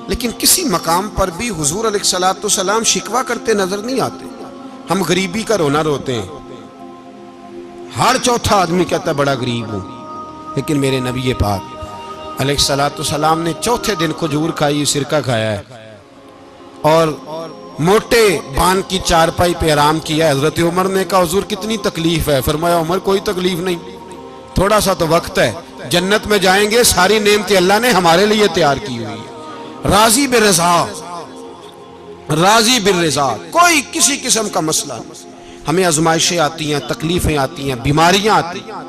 Speaker 1: لیکن کسی مقام پر بھی حضور علیہ السلام شکوہ کرتے نظر نہیں آتے. ہم غریبی کا رونا روتے ہیں، ہر چوتھا آدمی کہتا ہے بڑا غریب ہوں، لیکن میرے نبی پاک علیہ السلام نے چوتھے دن کھجور کھائی، سرکہ کھایا ہے اور موٹے بان کی چارپائی پہ آرام کیا. حضرت عمر نے کہا حضور کتنی تکلیف ہے؟ فرمایا عمر کوئی تکلیف نہیں، تھوڑا سا تو وقت ہے، جنت میں جائیں گے، ساری نعمتیں اللہ نے ہمارے لیے تیار کی ہوئی ہے. راضی بالرضا، راضی بالرضا، کوئی کسی قسم کا مسئلہ نہیں. ہمیں آزمائشیں آتی ہیں، تکلیفیں آتی ہیں، بیماریاں آتی ہیں،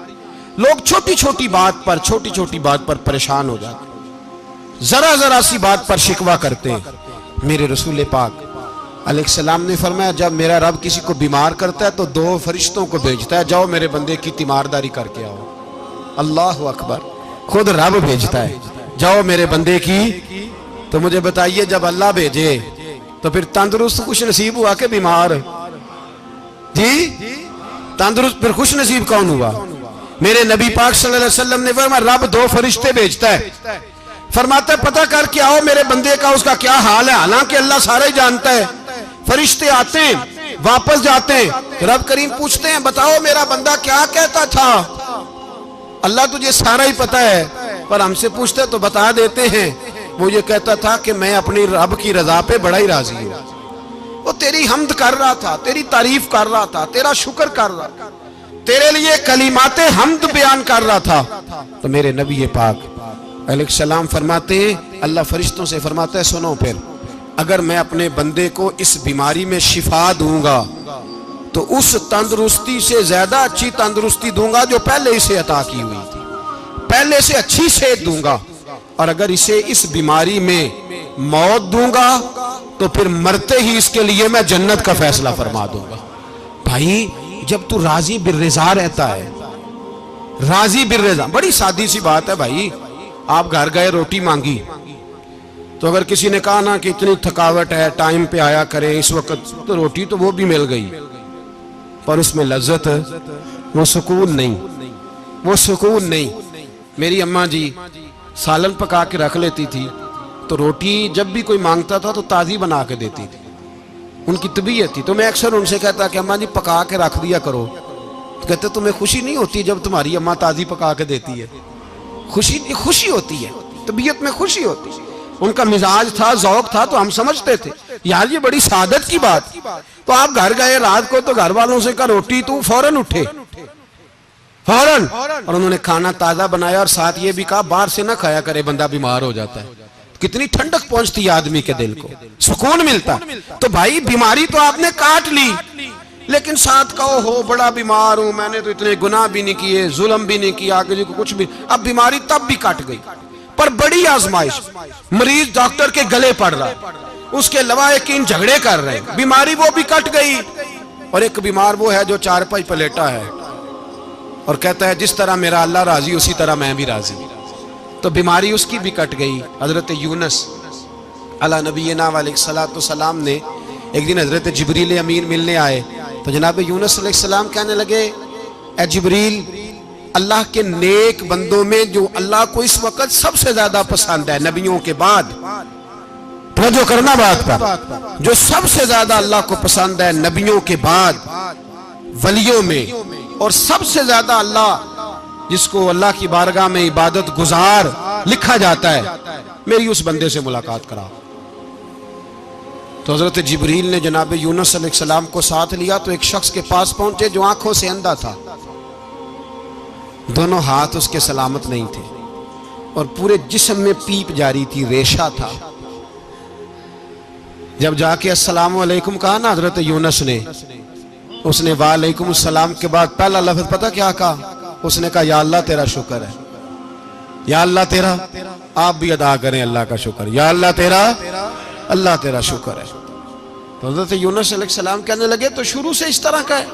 Speaker 1: لوگ چھوٹی چھوٹی بات پر پریشان ہو جاتے ہیں، ذرا ذرا سی بات پر شکوہ کرتے ہیں. میرے رسول پاک علیہ السلام نے فرمایا جب میرا رب کسی کو بیمار کرتا ہے تو 2 فرشتوں کو بھیجتا ہے، جاؤ میرے بندے کی تیمارداری کر کے آؤ. اللہ اکبر، خود رب بھیجتا ہے، جاؤ میرے بندے کی. تو مجھے بتائیے جب اللہ بھیجے تو پھر تندرست خوش نصیب ہوا کہ بیمار؟ جی تندرست پھر خوش نصیب کون ہوا؟ میرے نبی پاک صلی اللہ علیہ وسلم نے فرمایا رب 2 فرشتے بھیجتا ہے، فرماتا ہے پتہ کر کے آؤ میرے بندے کا اس کا کیا حال ہے، حالانکہ اللہ سارا ہی جانتا ہے. فرشتے آتے ہیں، واپس جاتے ہیں، رب کریم پوچھتے ہیں بتاؤ میرا بندہ کیا کہتا تھا؟ اللہ تجھے سارا ہی پتہ ہے، پر ہم سے پوچھتے تو بتا دیتے ہیں. وہ یہ کہتا تھا کہ میں اپنی رب کی رضا پہ بڑا ہی راضی ہوں. وہ تیری حمد کر رہا تھا، تیری تعریف کر رہا تھا، تیرا شکر کر رہا تھا، تیرے لیے کلمات حمد بیان کر رہا تھا. تو میرے نبی پاک علیہ السلام فرماتے ہیں، اللہ فرشتوں سے فرماتا ہے سنو پھر اگر میں اپنے بندے کو اس بیماری میں شفا دوں گا تو اس تندرستی سے زیادہ اچھی تندرستی دوں گا جو پہلے اسے عطا کی ہوئی تھی، پہلے سے اچھی صحت دوں گا. اور اگر اسے اس بیماری میں موت دوں گا تو پھر مرتے ہی اس کے لیے میں جنت کا فیصلہ فرما دوں گا. بھائی جب تو راضی بالرضا رہتا ہے، راضی بالرضا، بڑی سادی سی بات ہے بھائی. آپ گھر گئے روٹی مانگی تو اگر کسی نے کہا نا کہ اتنی تھکاوٹ ہے ٹائم پہ آیا کریں اس وقت، تو روٹی تو وہ بھی مل گئی پر اس میں لذت، وہ سکون نہیں، وہ سکون نہیں. میری اماں جی سالن پکا کے رکھ لیتی تھی تو روٹی جب بھی کوئی مانگتا تھا تو تازی بنا کے دیتی تھی، ان کی طبیعت تھی. تو میں اکثر ان سے کہتا کہ اماں جی پکا کے رکھ دیا کرو. تو کہتے تمہیں خوشی نہیں ہوتی جب تمہاری اماں تازی پکا کے دیتی ہے؟ خوشی ہوتی ہے، طبیعت میں خوشی ہوتی ہے. ان کا مزاج تھا، ذوق تھا، تو ہم سمجھتے تھے یار یہ بڑی سعادت کی بات. تو آپ گھر گئے رات کو تو گھر والوں سے کہا روٹی، تو فوراً اٹھے فوراً، اور انہوں نے کھانا تازہ بنایا اور ساتھ یہ بھی کہا باہر سے نہ کھایا کرے بندہ بیمار ہو جاتا ہے. کتنی ٹھنڈک پہنچتی ہے آدمی کے دل کو، سکون ملتا. تو بھائی بیماری تو آپ نے کاٹ لی لیکن ساتھ کہو ہو بڑا بیمار ہوں، میں نے تو اتنے گناہ بھی نہیں کیے، ظلم بھی نہیں کیا، کسی کو کچھ بھی. اب بیماری تب بھی کٹ گئی پر بڑی آزمائش، مریض ڈاکٹر کے گلے پڑ رہا ہے، اس کے لواحقین جھگڑے کر رہے ہیں، بیماری وہ بھی کٹ گئی. اور ایک بیمار وہ ہے جو چارپائی پہ لیٹا ہے اور کہتا ہے جس طرح میرا اللہ راضی اسی طرح میں بھی راضی. تو بیماری اس کی بھی کٹ گئی. حضرت یونس علی نبینا علیہ السلام نے ایک دن حضرت جبریل امین ملنے آئے تو جناب یونس علیہ السلام کہنے لگے اے جبریل اللہ کے نیک بندوں میں جو اللہ کو اس وقت سب سے زیادہ پسند ہے نبیوں کے بعد، توجہ کرنا بات پر، جو سب سے زیادہ اللہ کو پسند ہے نبیوں کے بعد ولیوں میں، اور سب سے زیادہ اللہ جس کو اللہ کی بارگاہ میں عبادت گزار لکھا جاتا ہے، میری اس بندے سے ملاقات کرا۔ تو حضرت جبریل نے جناب یونس علیہ السلام کو ساتھ لیا تو ایک شخص کے پاس پہنچے جو آنکھوں سے اندھا تھا، دونوں ہاتھ اس کے سلامت نہیں تھے اور پورے جسم میں پیپ جاری تھی، ریشہ تھا۔ جب جا کے السلام علیکم کہا نا حضرت یونس نے، اس نے وعلیکم السلام کے بعد پہلا لفظ پتہ کیا کہا؟ اس نے کہا یا اللہ تیرا شکر ہے، یا اللہ تیرا، آپ بھی ادا کریں اللہ کا شکر، یا اللہ تیرا، اللہ تیرا شکر ہے۔ تو حضرت یونس علیہ السلام کہنے لگے تو شروع سے اس طرح کا ہے،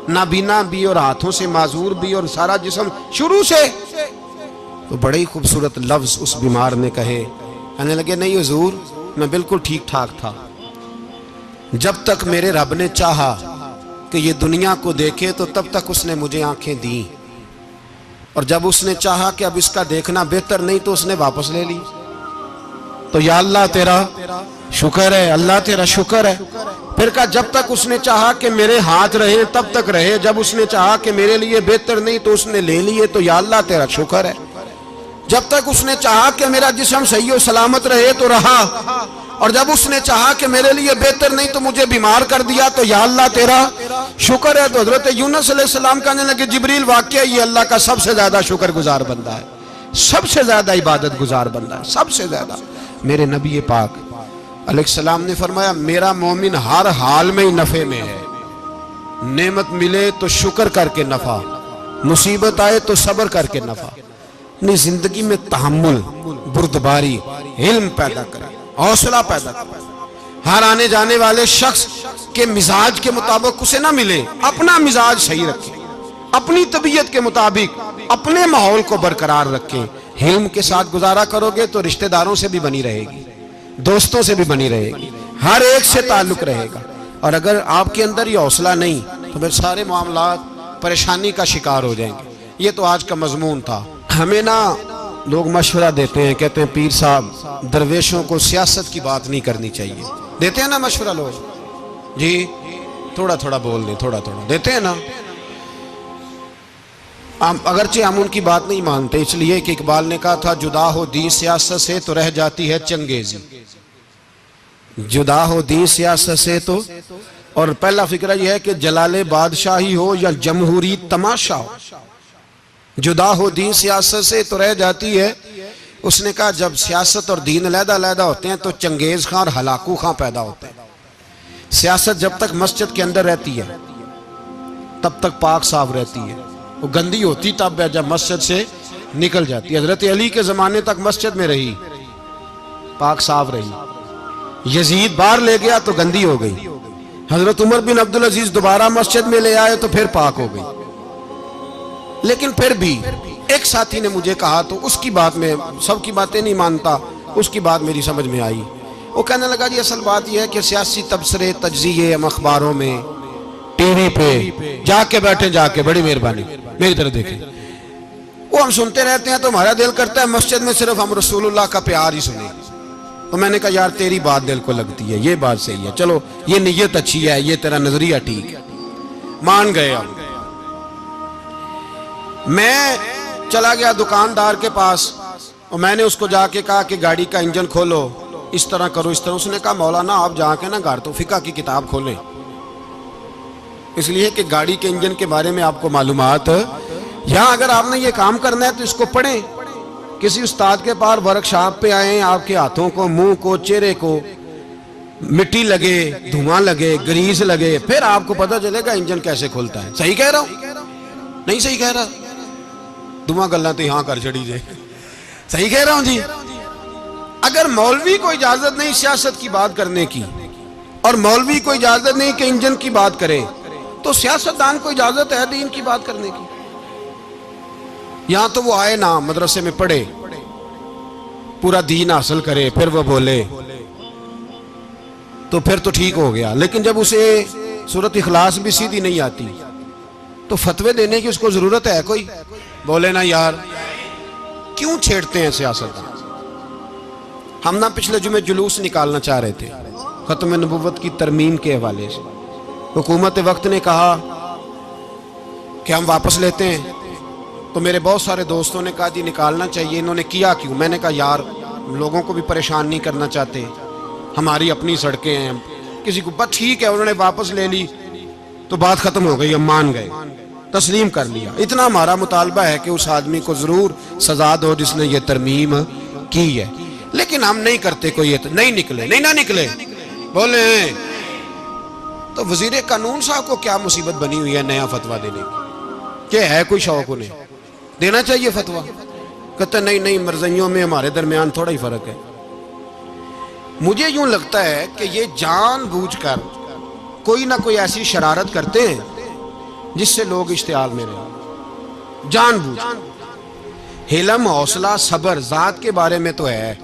Speaker 1: نابینا بھی اور ہاتھوں سے معذور بھی اور سارا جسم شروع سے؟ تو بڑے ہی خوبصورت لفظ اس بیمار نے کہے، کہنے لگے نہیں حضور میں بالکل ٹھیک ٹھاک تھا، جب تک میرے رب نے چاہا کہ یہ دنیا کو دیکھے تو تب تک اس نے مجھے آنکھیں دیں، اور جب اس نے چاہا کہ اب اس کا دیکھنا بہتر نہیں تو اس نے واپس لے لی۔ تو یا اللہ تیرا شکر ہے، اللہ تیرا شکر ہے۔ پھر کہا جب تک اس نے چاہا کہ میرے ہاتھ رہے تب تک رہے، جب اس نے چاہا کہ میرے لیے بہتر نہیں تو اس نے لے لیے، تو یا اللہ تیرا شکر ہے۔ جب تک اس نے چاہا کہ میرا جسم صحیح و سلامت رہے تو رہا، اور جب اس نے چاہا کہ میرے لیے بہتر نہیں تو مجھے بیمار کر دیا، تو یا اللہ تیرا شکر ہے۔ تو حضرت یونس علیہ السلام کہنے لگے جبریل واقعہ یہ اللہ کا سب سے زیادہ شکر گزار بندہ ہے، سب سے زیادہ عبادت گزار بندہ ہے، سب سے زیادہ۔ میرے نبی پاک علیہ السلام نے فرمایا میرا مومن ہر حال میں ہی نفع میں ہے، نعمت ملے تو شکر کر کے نفع، مصیبت آئے تو صبر کر کے نفع، اپنی زندگی میں تحمل، بردباری، علم پیدا کرے، حوصلہ پیدا کرے۔ ہر آنے جانے والے شخص کے مزاج کے مطابق اسے نہ ملے، اپنا مزاج صحیح رکھے، اپنی طبیعت کے مطابق اپنے ماحول کو برقرار رکھیں۔ علم کے ساتھ گزارا کرو گے تو رشتہ داروں سے بھی بنی رہے گی، دوستوں سے بھی بنی رہے گی، ہر ایک سے تعلق رہے گا۔ اور اگر آپ کے اندر یہ حوصلہ نہیں تو پھر سارے معاملات پریشانی کا شکار ہو جائیں گے۔ یہ تو آج کا مضمون تھا۔ ہمیں نا لوگ مشورہ دیتے ہیں، کہتے ہیں پیر صاحب درویشوں کو سیاست کی بات نہیں کرنی چاہیے، دیتے ہیں نا مشورہ لوگ؟ جی تھوڑا تھوڑا بول دیں، تھوڑا تھوڑا دیتے ہیں نا۔ اگرچہ ہم ان کی بات نہیں مانتے، اس لیے کہ اقبال نے کہا تھا جدا ہو دین سیاست سے تو رہ جاتی ہے چنگیزی، جدا ہو دین سیاست سے تو، اور پہلا فکرہ یہ ہے کہ جلال بادشاہی ہو یا جمہوری تماشا ہو، جدا ہو دین سیاست سے تو رہ جاتی ہے۔ اس نے کہا جب سیاست اور دین علیحدہ علیحدہ ہوتے ہیں تو چنگیز خان اور ہلاکو خان پیدا ہوتے ہیں۔ سیاست جب تک مسجد کے اندر رہتی ہے تب تک پاک صاف رہتی ہے، وہ گندی ہوتی تب ہے جب مسجد سے نکل جاتی ہے۔ حضرت علی کے زمانے تک مسجد میں رہی، پاک صاف رہی، یزید باہر لے گیا تو گندی ہو گئی، حضرت عمر بن عبدالعزیز دوبارہ مسجد میں لے آئے تو پھر پاک ہو گئی۔ لیکن پھر بھی ایک ساتھی نے مجھے کہا تو اس کی بات میں، سب کی باتیں نہیں مانتا، اس کی بات میری سمجھ میں آئی۔ وہ کہنے لگا جی اصل بات یہ ہے کہ سیاسی تبصرے تجزیے ہم اخباروں میں ٹی وی پہ جا کے بیٹھیں، جا کے بڑی مہربانی میری طرف دیکھیں، وہ ہم سنتے رہتے ہیں تو ہمارا دل کرتا ہے مسجد میں صرف ہم رسول اللہ کا پیار ہی سنیں۔ تو میں نے کہا یار تیری بات دل کو لگتی ہے، یہ بات صحیح ہے، چلو یہ نیت اچھی ہے، یہ تیرا نظریہ ٹھیک ہے، مان گئے ہم۔ میں چلا گیا دکاندار کے پاس اور میں نے اس کو جا کے کہا کہ گاڑی کا انجن کھولو، اس طرح کرو اس طرح۔ اس نے کہا مولانا آپ جا کے نا گھر تو فقہ کی کتاب کھولیں، اس لیے کہ گاڑی کے انجن کے بارے میں آپ کو معلومات، یہاں اگر آپ نے یہ کام کرنا ہے تو اس کو پڑھیں، کسی استاد کے پاس ورکشاپ پہ آئیں، آپ کے ہاتھوں کو، منہ کو، چہرے کو مٹی لگے، دھواں لگے، گریس لگے، پھر آپ کو پتہ چلے گا انجن کیسے کھلتا ہے۔ صحیح کہہ رہا ہوں؟ نہیں صحیح کہہ رہا؟ دعا گلہ تو یہاں کر چھڑی جائے، صحیح کہہ رہا ہوں جی؟ اگر مولوی کو اجازت نہیں سیاست کی بات کرنے کی، اور مولوی کو اجازت نہیں کہ انجن کی بات کرے، تو سیاستدان کو اجازت ہے دین کی بات کرنے کی؟ یہاں تو وہ آئے نا مدرسے میں پڑھے، پورا دین حاصل کرے، پھر وہ بولے تو پھر تو ٹھیک ہو گیا، لیکن جب اسے سورۃ اخلاص بھی سیدھی نہیں آتی تو فتوے دینے کی اس کو ضرورت ہے کوئی؟ بولے نا یار، کیوں چھیڑتے ہیں سیاست؟ ہم نہ پچھلے جمعے جلوس نکالنا چاہ رہے تھے ختم نبوت کی ترمیم کے حوالے سے، حکومت وقت نے کہا کہ ہم واپس لیتے ہیں، تو میرے بہت سارے دوستوں نے کہا جی نکالنا چاہیے، انہوں نے کیا کیوں؟ میں نے کہا یار لوگوں کو بھی پریشان نہیں کرنا چاہتے، ہماری اپنی سڑکیں ہیں، کسی کو بس ٹھیک ہے، انہوں نے واپس لے لی تو بات ختم ہو گئی، ہم مان گئے، تسلیم کر لیا۔ اتنا ہمارا مطالبہ ہے کہ اس آدمی کو ضرور سزا دو جس نے یہ ترمیم کی ہے، لیکن ہم نہیں کرتے، کوئی نہیں نکلے، نہیں نہ نکلے بولے ہیں۔ تو وزیر قانون صاحب کو کیا مصیبت بنی ہوئی ہے نیا فتویٰ دینے کی؟ کہ ہے کوئی شوق انہیں دینا چاہیے فتویٰ؟ کہتے نہیں مرضیوں میں ہمارے درمیان تھوڑا ہی فرق ہے۔ مجھے یوں لگتا ہے کہ یہ جان بوجھ کر کوئی نہ کوئی ایسی شرارت کرتے ہیں جس سے لوگ اشتعال میں رہیں، جان بوجھ۔ حلم، حوصلہ، صبر ذات کے بارے میں تو ہے،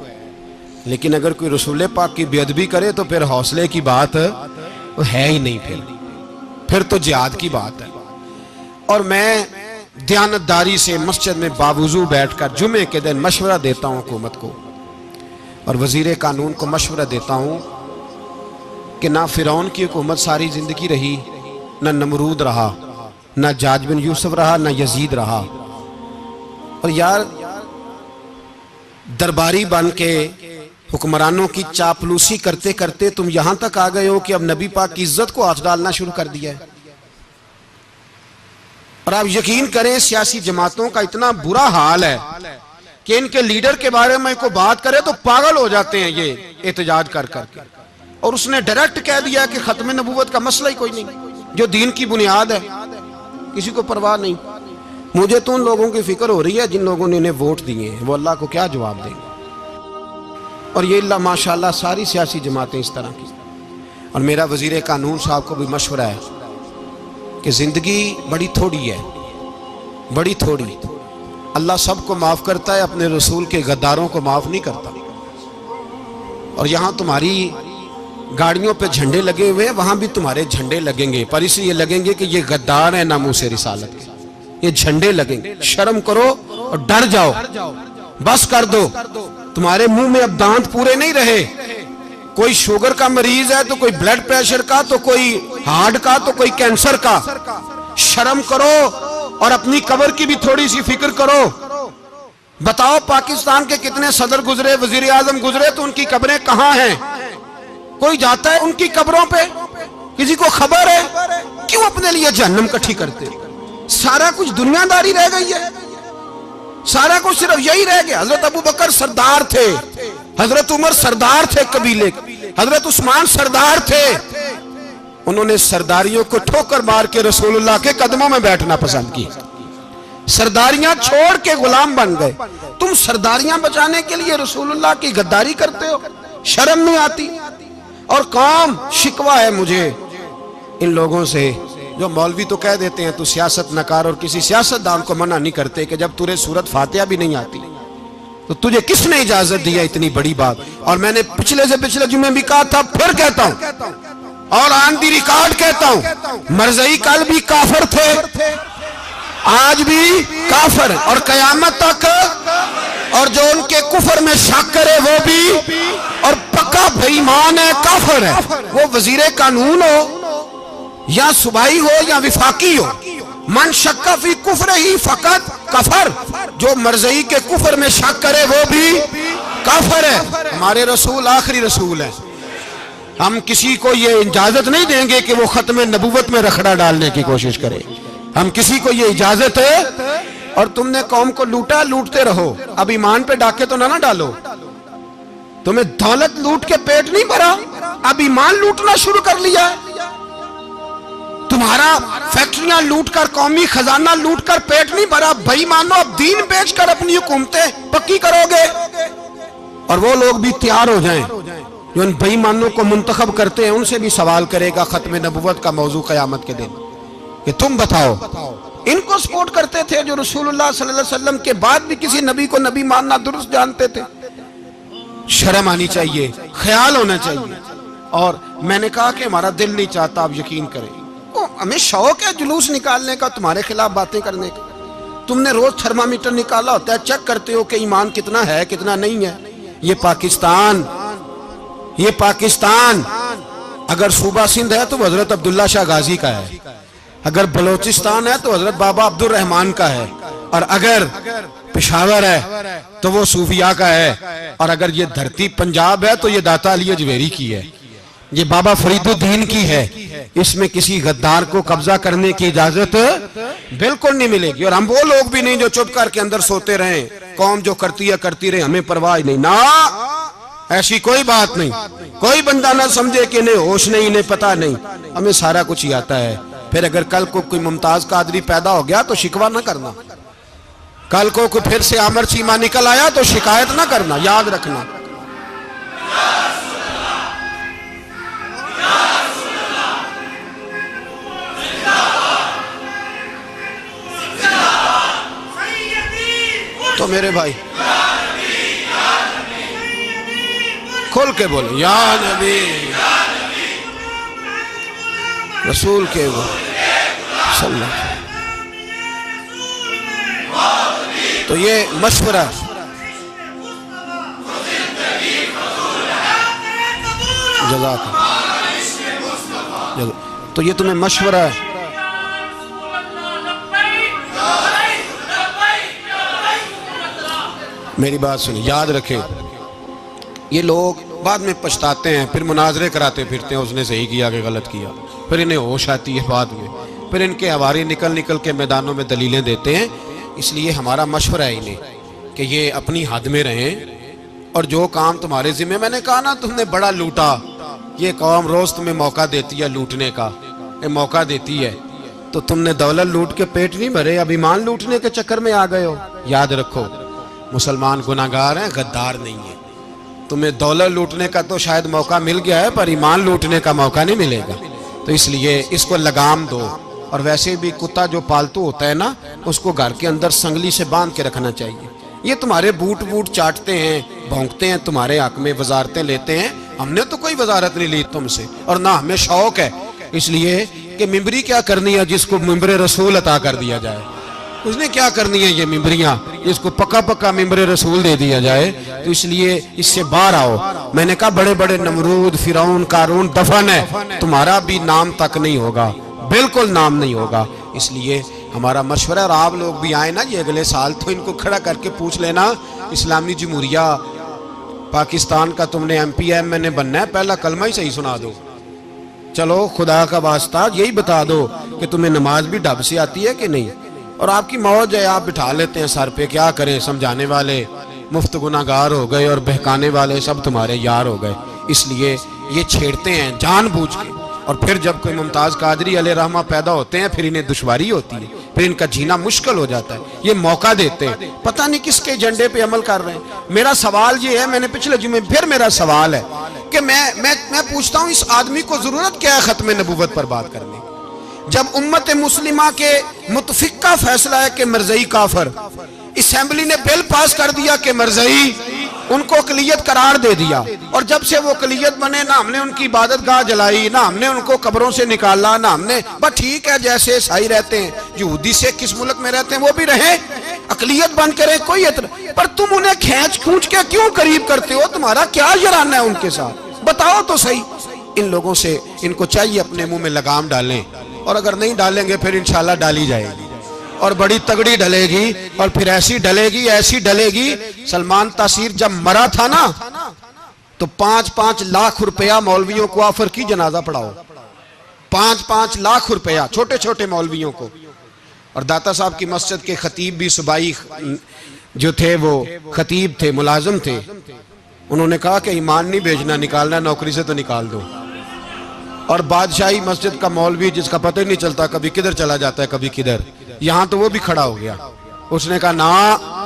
Speaker 1: لیکن اگر کوئی رسول پاک کی بے ادبی کرے تو پھر حوصلے کی بات ہے ہی نہیں، پھر تو جہاد کی بات ہے۔ اور میں دیانتداری سے مسجد میں باوضو بیٹھ کر جمعے کے دن مشورہ دیتا ہوں حکومت کو اور وزیر قانون کو مشورہ دیتا ہوں کہ نہ فرعون کی حکومت ساری زندگی رہی، نہ نمرود رہا، نہ جاج بن یوسف رہا، نہ یزید رہا، اور یار درباری بن کے حکمرانوں کی چاپلوسی کرتے کرتے تم یہاں تک آ گئے ہو کہ اب نبی پاک کی عزت کو ہاتھ ڈالنا شروع کر دیا ہے۔ اور آپ یقین کریں سیاسی جماعتوں کا اتنا برا حال ہے کہ ان کے لیڈر کے بارے میں کوئی بات کرے تو پاگل ہو جاتے ہیں یہ احتجاج کر کر کے، اور اس نے ڈائریکٹ کہہ دیا کہ ختم نبوت کا مسئلہ ہی کوئی نہیں، جو دین کی بنیاد ہے، کسی کو پرواہ نہیں۔ مجھے تو ان لوگوں کی فکر ہو رہی ہے جن لوگوں نے انہیں ووٹ دیے ہیں، وہ اللہ کو کیا جواب دیں گے؟ اور یہ اللہ ماشاءاللہ ساری سیاسی جماعتیں اس طرح کی۔ اور میرا وزیر قانون صاحب کو بھی مشورہ ہے کہ زندگی بڑی تھوڑی ہے، بڑی تھوڑی، اللہ سب کو معاف کرتا ہے، اپنے رسول کے غداروں کو معاف نہیں کرتا۔ اور یہاں تمہاری گاڑیوں پہ جھنڈے لگے ہوئے ہیں، وہاں بھی تمہارے جھنڈے لگیں گے، پر اس لیے لگیں گے کہ یہ غدار ہیں ناموس رسالت کے، یہ جھنڈے لگیں گے۔ شرم کرو اور ڈر جاؤ، بس کر دو، تمہارے منہ میں اب دانت پورے نہیں رہے۔ کوئی شوگر کا مریض ہے تو کوئی بلڈ پریشر کا، تو کوئی ہارٹ کا، تو کوئی کینسر کا۔ شرم کرو اور اپنی قبر کی بھی تھوڑی سی فکر کرو۔ بتاؤ پاکستان کے کتنے صدر گزرے، وزیر اعظم گزرے، تو ان کی قبریں کہاں ہیں؟ کوئی جاتا ہے ان کی قبروں پہ؟ کسی کو خبر ہے؟ کیوں اپنے لیے جہنم کٹھی کرتے؟ سارا کچھ دنیا داری رہ گئی ہے، سارا کچھ صرف یہی رہ گیا۔ حضرت ابو بکر سردار تھے، حضرت عمر سردار تھے قبیلے، حضرت عثمان سردار تھے، انہوں نے سرداریوں کو ٹھوکر مار کے رسول اللہ کے قدموں میں بیٹھنا پسند کی، سرداریاں چھوڑ کے غلام بن گئے۔ تم سرداریاں بچانے کے لیے رسول اللہ کی غداری کرتے ہو، شرم نہیں آتی؟ اور قوم شکوہ ہے مجھے ان لوگوں سے جو مولوی تو کہہ دیتے ہیں تو سیاست نکار، اور کسی سیاستدان کو منع نہیں کرتے کہ جب تجھے سورت فاتحہ بھی نہیں آتی تو تجھے کس نے اجازت دیا اتنی بڑی بات؟ اور میں نے پچھلے سے پچھلے جمعے بھی کہا تھا، پھر کہتا ہوں اور آن دی ریکارڈ کہتا ہوں، مرزائی کل بھی کافر تھے، آج بھی کافر، اور قیامت تک، اور جو ان کے کفر میں شک کرے وہ بھی، اور پکا بے ایمان ہے، کافر ہے۔ وہ وزیر قانون ہو یا صوبائی ہو یا وفاقی ہو، من شک فی کفر ہی فقط کفر، جو مرزائی کے کفر میں شک کرے وہ بھی کافر ہے۔ ہمارے رسول آخری رسول ہے، ہم کسی کو یہ اجازت نہیں دیں گے کہ وہ ختم نبوت میں رکھڑا ڈالنے کی کوشش کرے، ہم کسی کو یہ اجازت ہے۔ اور تم نے قوم کو لوٹا، لوٹتے رہو، اب ایمان پہ ڈاکے تو نہ ڈالو۔ تمہیں دولت لوٹ کے پیٹ نہیں بھرا، اب ایمان لوٹنا شروع کر لیا ہے۔ تمہارا فیکٹریاں لوٹ کر، قومی خزانہ لوٹ کر پیٹ نہیں بھرا، بھائی مانو اب دین بیچ کر اپنی حکومتیں پکی کرو گے۔ اور وہ لوگ بھی تیار ہو جائیں جو ان بے ایمانوں کو منتخب کرتے ہیں، ان سے بھی سوال کرے گا ختم نبوت کا موضوع قیامت کے دن کہ تم بتاؤ، ان کو سپورٹ کرتے تھے جو رسول اللہ صلی اللہ علیہ وسلم کے بعد بھی کسی نبی کو نبی ماننا درست جانتے تھے؟ شرم آنی چاہیے، خیال ہونا چاہیے۔ اور میں نے کہا کہ ہمارا دل نہیں چاہتا، آپ یقین کریں، ہمیں شوق ہے جلوس نکالنے کا، تمہارے خلاف باتیں کرنے کا۔ تم نے روز تھرمامیٹر نکالا ہوتا ہے، چیک کرتے ہو کہ ایمان کتنا ہے کتنا نہیں ہے۔ یہ پاکستان اگر صوبہ سندھ ہے تو وہ حضرت عبداللہ شاہ غازی کا ہے، اگر بلوچستان ہے تو حضرت بابا عبد الرحمان کا ہے، اور اگر پشاور ہے تو وہ صوفیاء کا ہے، اور اگر یہ دھرتی پنجاب ہے تو یہ داتا علی اجویری کی ہے، یہ بابا فرید الدین کی ہے۔ اس میں کسی غدار کو قبضہ کرنے کی اجازت بالکل نہیں ملے گی، اور ہم وہ لوگ بھی نہیں جو چپ کر کے اندر سوتے رہیں، قوم جو کرتی ہے کرتی رہے، ہمیں پرواہ نہیں، نہ ایسی کوئی بات نہیں۔ کوئی بندہ نہ سمجھے کہ انہیں ہوش نہیں، انہیں پتہ نہیں، ہمیں سارا کچھ ہی آتا ہے۔ پھر اگر کل کو کوئی ممتاز قادری پیدا ہو گیا تو شکوہ نہ کرنا، کل کو کوئی پھر سے عامر چیمہ نکل آیا تو شکایت نہ کرنا، یاد رکھنا۔ تو میرے بھائی کھل کے بولے یا نبی رسول کے صلی اللہ۔ تو یہ مشورہ، جزاک اللہ، تو یہ تمہیں مشورہ ہے۔ میری بات سنیں، یاد رکھیں، یہ لوگ بعد میں پچھتاتے ہیں، پھر مناظرے کراتے پھرتے ہیں، اس نے صحیح کیا کہ غلط کیا، پھر انہیں ہوش آتی ہے بعد میں، پھر ان کے حواری نکل نکل کے میدانوں میں دلیلیں دیتے ہیں۔ اس لیے ہمارا مشورہ ہے انہیں کہ یہ اپنی حد میں رہیں، اور جو کام تمہارے ذمہ، میں نے کہا نا تم نے بڑا لوٹا، یہ قوم روز تمہیں موقع دیتی ہے لوٹنے کا، یہ موقع دیتی ہے، تو تم نے دولت لوٹ کے پیٹ نہیں بھرے، اب ایمان لوٹنے کے چکر میں آ گئے ہو۔ یاد رکھو، مسلمان گناہگار ہیں، غدار نہیں ہیں۔ تمہیں دولت لوٹنے کا تو شاید موقع مل گیا ہے، پر ایمان لوٹنے کا موقع نہیں ملے گا، تو اس لیے اس کو لگام دو۔ اور ویسے بھی کتا جو پالتو ہوتا ہے نا، اس کو گھر کے اندر سنگلی سے باندھ کے رکھنا چاہیے۔ یہ تمہارے بوٹ چاٹتے ہیں، بھونکتے ہیں، تمہارے حق میں وزارتیں لیتے ہیں، ہم نے تو کوئی وزارت نہیں لی تم سے، اور نہ ہمیں شوق ہے اس لیے کہ ممبری کیا کرنی ہے جس کو ممبر رسول عطا کر دیا جائے، اس نے کیا کرنی ہے یہ ممبریاں جس کو پکا پکا ممبر رسول دے دیا جائے، تو اس لیے اس سے باہر آؤ۔ میں نے کہا بڑے بڑے نمرود، فرعون، قارون دفن ہے، تمہارا بھی نام تک نہیں ہوگا، بالکل نام نہیں ہوگا۔ اس لیے ہمارا مشورہ، اور آپ لوگ بھی آئیں نا یہ اگلے سال، تو ان کو کھڑا کر کے پوچھ لینا، اسلامی جمہوریہ پاکستان کا تم نے ایم پی ایم نے بننا ہے، پہلا کلمہ ہی صحیح سنا دو، چلو خدا کا واسطہ یہی بتا دو کہ تمہیں نماز بھی ڈھب سے آتی ہے کہ نہیں، اور آپ کی موج ہے، آپ بٹھا لیتے ہیں سر پہ، کیا کریں، سمجھانے والے مفت گناہگار ہو گئے اور بہکانے والے سب تمہارے یار ہو گئے۔ اس لیے یہ چھیڑتے ہیں جان بوجھ کے، اور پھر جب کوئی ممتاز قادری علیہ رحمہ پیدا ہوتے ہیں پھر انہیں دشواری ہوتی ہے، پھر ان کا جینا مشکل ہو جاتا ہے، یہ موقع دیتے ہیں، پتہ نہیں کس کے ایجنڈے پہ عمل کر رہے ہیں۔ میرا سوال یہ ہے، میں نے پچھلے جمعے پھر میرا سوال ہے کہ میں پوچھتا ہوں اس آدمی کو ضرورت کیا ہے ختم نبوت پر بات کرنے، جب امت مسلمہ کے متفق کا فیصلہ ہے کہ مرزائی کافر، اسمبلی نے بل پاس کر دیا کہ مرزائی ان کو اقلیت قرار دے دیا، اور جب سے وہ اقلیت بنے نہ ہم نے ان کی عبادت گاہ جلائی، نہ ہم نے ان کو قبروں سے نکالا، نہ ہم نے، بس ٹھیک ہے جیسے عیسائی رہتے ہیں، یہودی سے کس ملک میں رہتے ہیں وہ بھی رہیں، اقلیت بن کے رہے، کوئی اعتراض، پر تم انہیں کھینچ کھونچ کے کیوں قریب کرتے ہو؟ تمہارا کیا جرانہ ہے ان کے ساتھ؟ بتاؤ تو صحیح۔ ان لوگوں سے ان کو چاہیے اپنے منہ میں لگام ڈالیں، اور اگر نہیں ڈالیں گے پھر انشاءاللہ ڈالی جائے گی، اور بڑی تگڑی ڈلے گی، اور پھر ایسی ڈلے گی ایسی ڈلے گی۔ سلمان تاثیر جب مرا تھا نا تو 5-5 لاکھ روپیہ مولویوں کو آفر کی جنازہ پڑھاؤ، 5-5 لاکھ روپیہ چھوٹے چھوٹے مولویوں کو۔ اور داتا صاحب کی مسجد کے خطیب بھی صوبائی جو تھے وہ خطیب تھے، ملازم تھے، انہوں نے کہا کہ ایمان نہیں بھیجنا، نکالنا نوکری سے تو نکال دو۔ اور بادشاہی مسجد کا مولوی جس کا پتہ ہی نہیں چلتا کبھی کدھر چلا جاتا ہے کبھی کدھر، یہاں تو وہ بھی کھڑا ہو گیا، اس نے کہا نا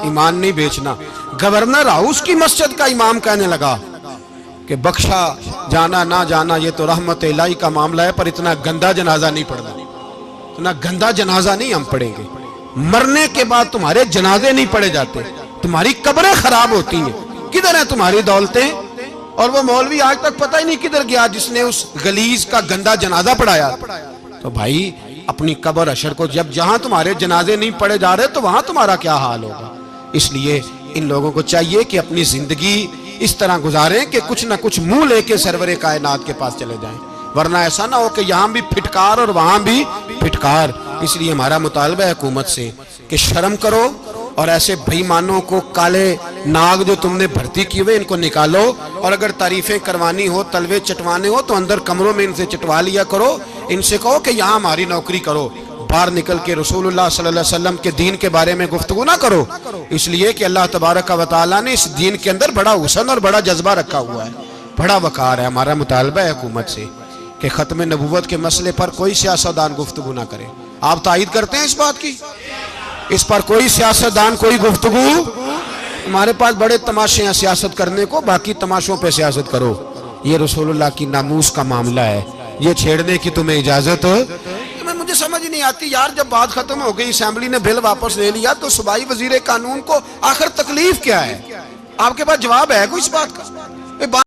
Speaker 1: ایمان نہیں بیچنا۔ گورنر ہاؤس کی مسجد کا امام کہنے لگا کہ بخشا جانا نہ جانا یہ تو رحمت الہی کا معاملہ ہے، پر اتنا گندا جنازہ نہیں پڑھنا، اتنا گندا جنازہ نہیں ہم پڑھیں گے، مرنے کے بعد تمہارے جنازے نہیں پڑھے جاتے، تمہاری قبریں خراب ہوتی ہیں، کدھر ہیں تمہاری دولتیں؟ اور وہ مولوی آج تک پتہ ہی نہیں کدھر گیا جس نے اس غلیظ کا گندا جنازہ پڑھایا. تو بھائی اپنی قبر حشر کو جب جہاں تمہارے جنازے نہیں پڑھے جا رہے تو وہاں تمہارا کیا حال ہوگا. اس لیے ان لوگوں کو چاہیے کہ اپنی زندگی اس طرح گزاریں کہ کچھ نہ کچھ منہ لے کے سرور کائنات کے پاس چلے جائیں، ورنہ ایسا نہ ہو کہ یہاں بھی پھٹکار اور وہاں بھی پھٹکار. اس لیے ہمارا مطالبہ ہے حکومت سے کہ شرم کرو اور ایسے بھائی مانوں کو، کالے ناگ جو تم نے بھرتی کی ہوئے ان کو نکالو، اور اگر تعریفیں کروانی ہو، تلوے چٹوانے ہو تو اندر کمروں میں ان سے چٹوا لیا کرو. ان سے کہو کہ یہاں ہماری نوکری کرو، باہر نکل کے رسول اللہ صلی اللہ علیہ وسلم کے دین کے بارے میں گفتگو نہ کرو. اس لیے کہ اللہ تبارک و تعالیٰ نے اس دین کے اندر بڑا حسن اور بڑا جذبہ رکھا ہوا ہے، بڑا وقار ہے. ہمارا مطالبہ ہے حکومت سے کہ ختم نبوت کے مسئلے پر کوئی سیاستدان گفتگو نہ کرے. آپ تائید کرتے ہیں اس بات کی؟ اس پر کوئی سیاستدان کوئی گفتگو. ہمارے پاس بڑے تماشے ہیں سیاست کرنے کو، باقی تماشوں پہ سیاست کرو. یہ رسول اللہ کی ناموس کا معاملہ ہے، یہ چھیڑنے کی تمہیں اجازت. مجھے سمجھ نہیں آتی یار، جب بات ختم ہو گئی، اسمبلی نے بل واپس لے لیا، تو صوبائی وزیر قانون کو آخر تکلیف کیا ہے؟ آپ کے پاس جواب ہے کوئی اس بات کا؟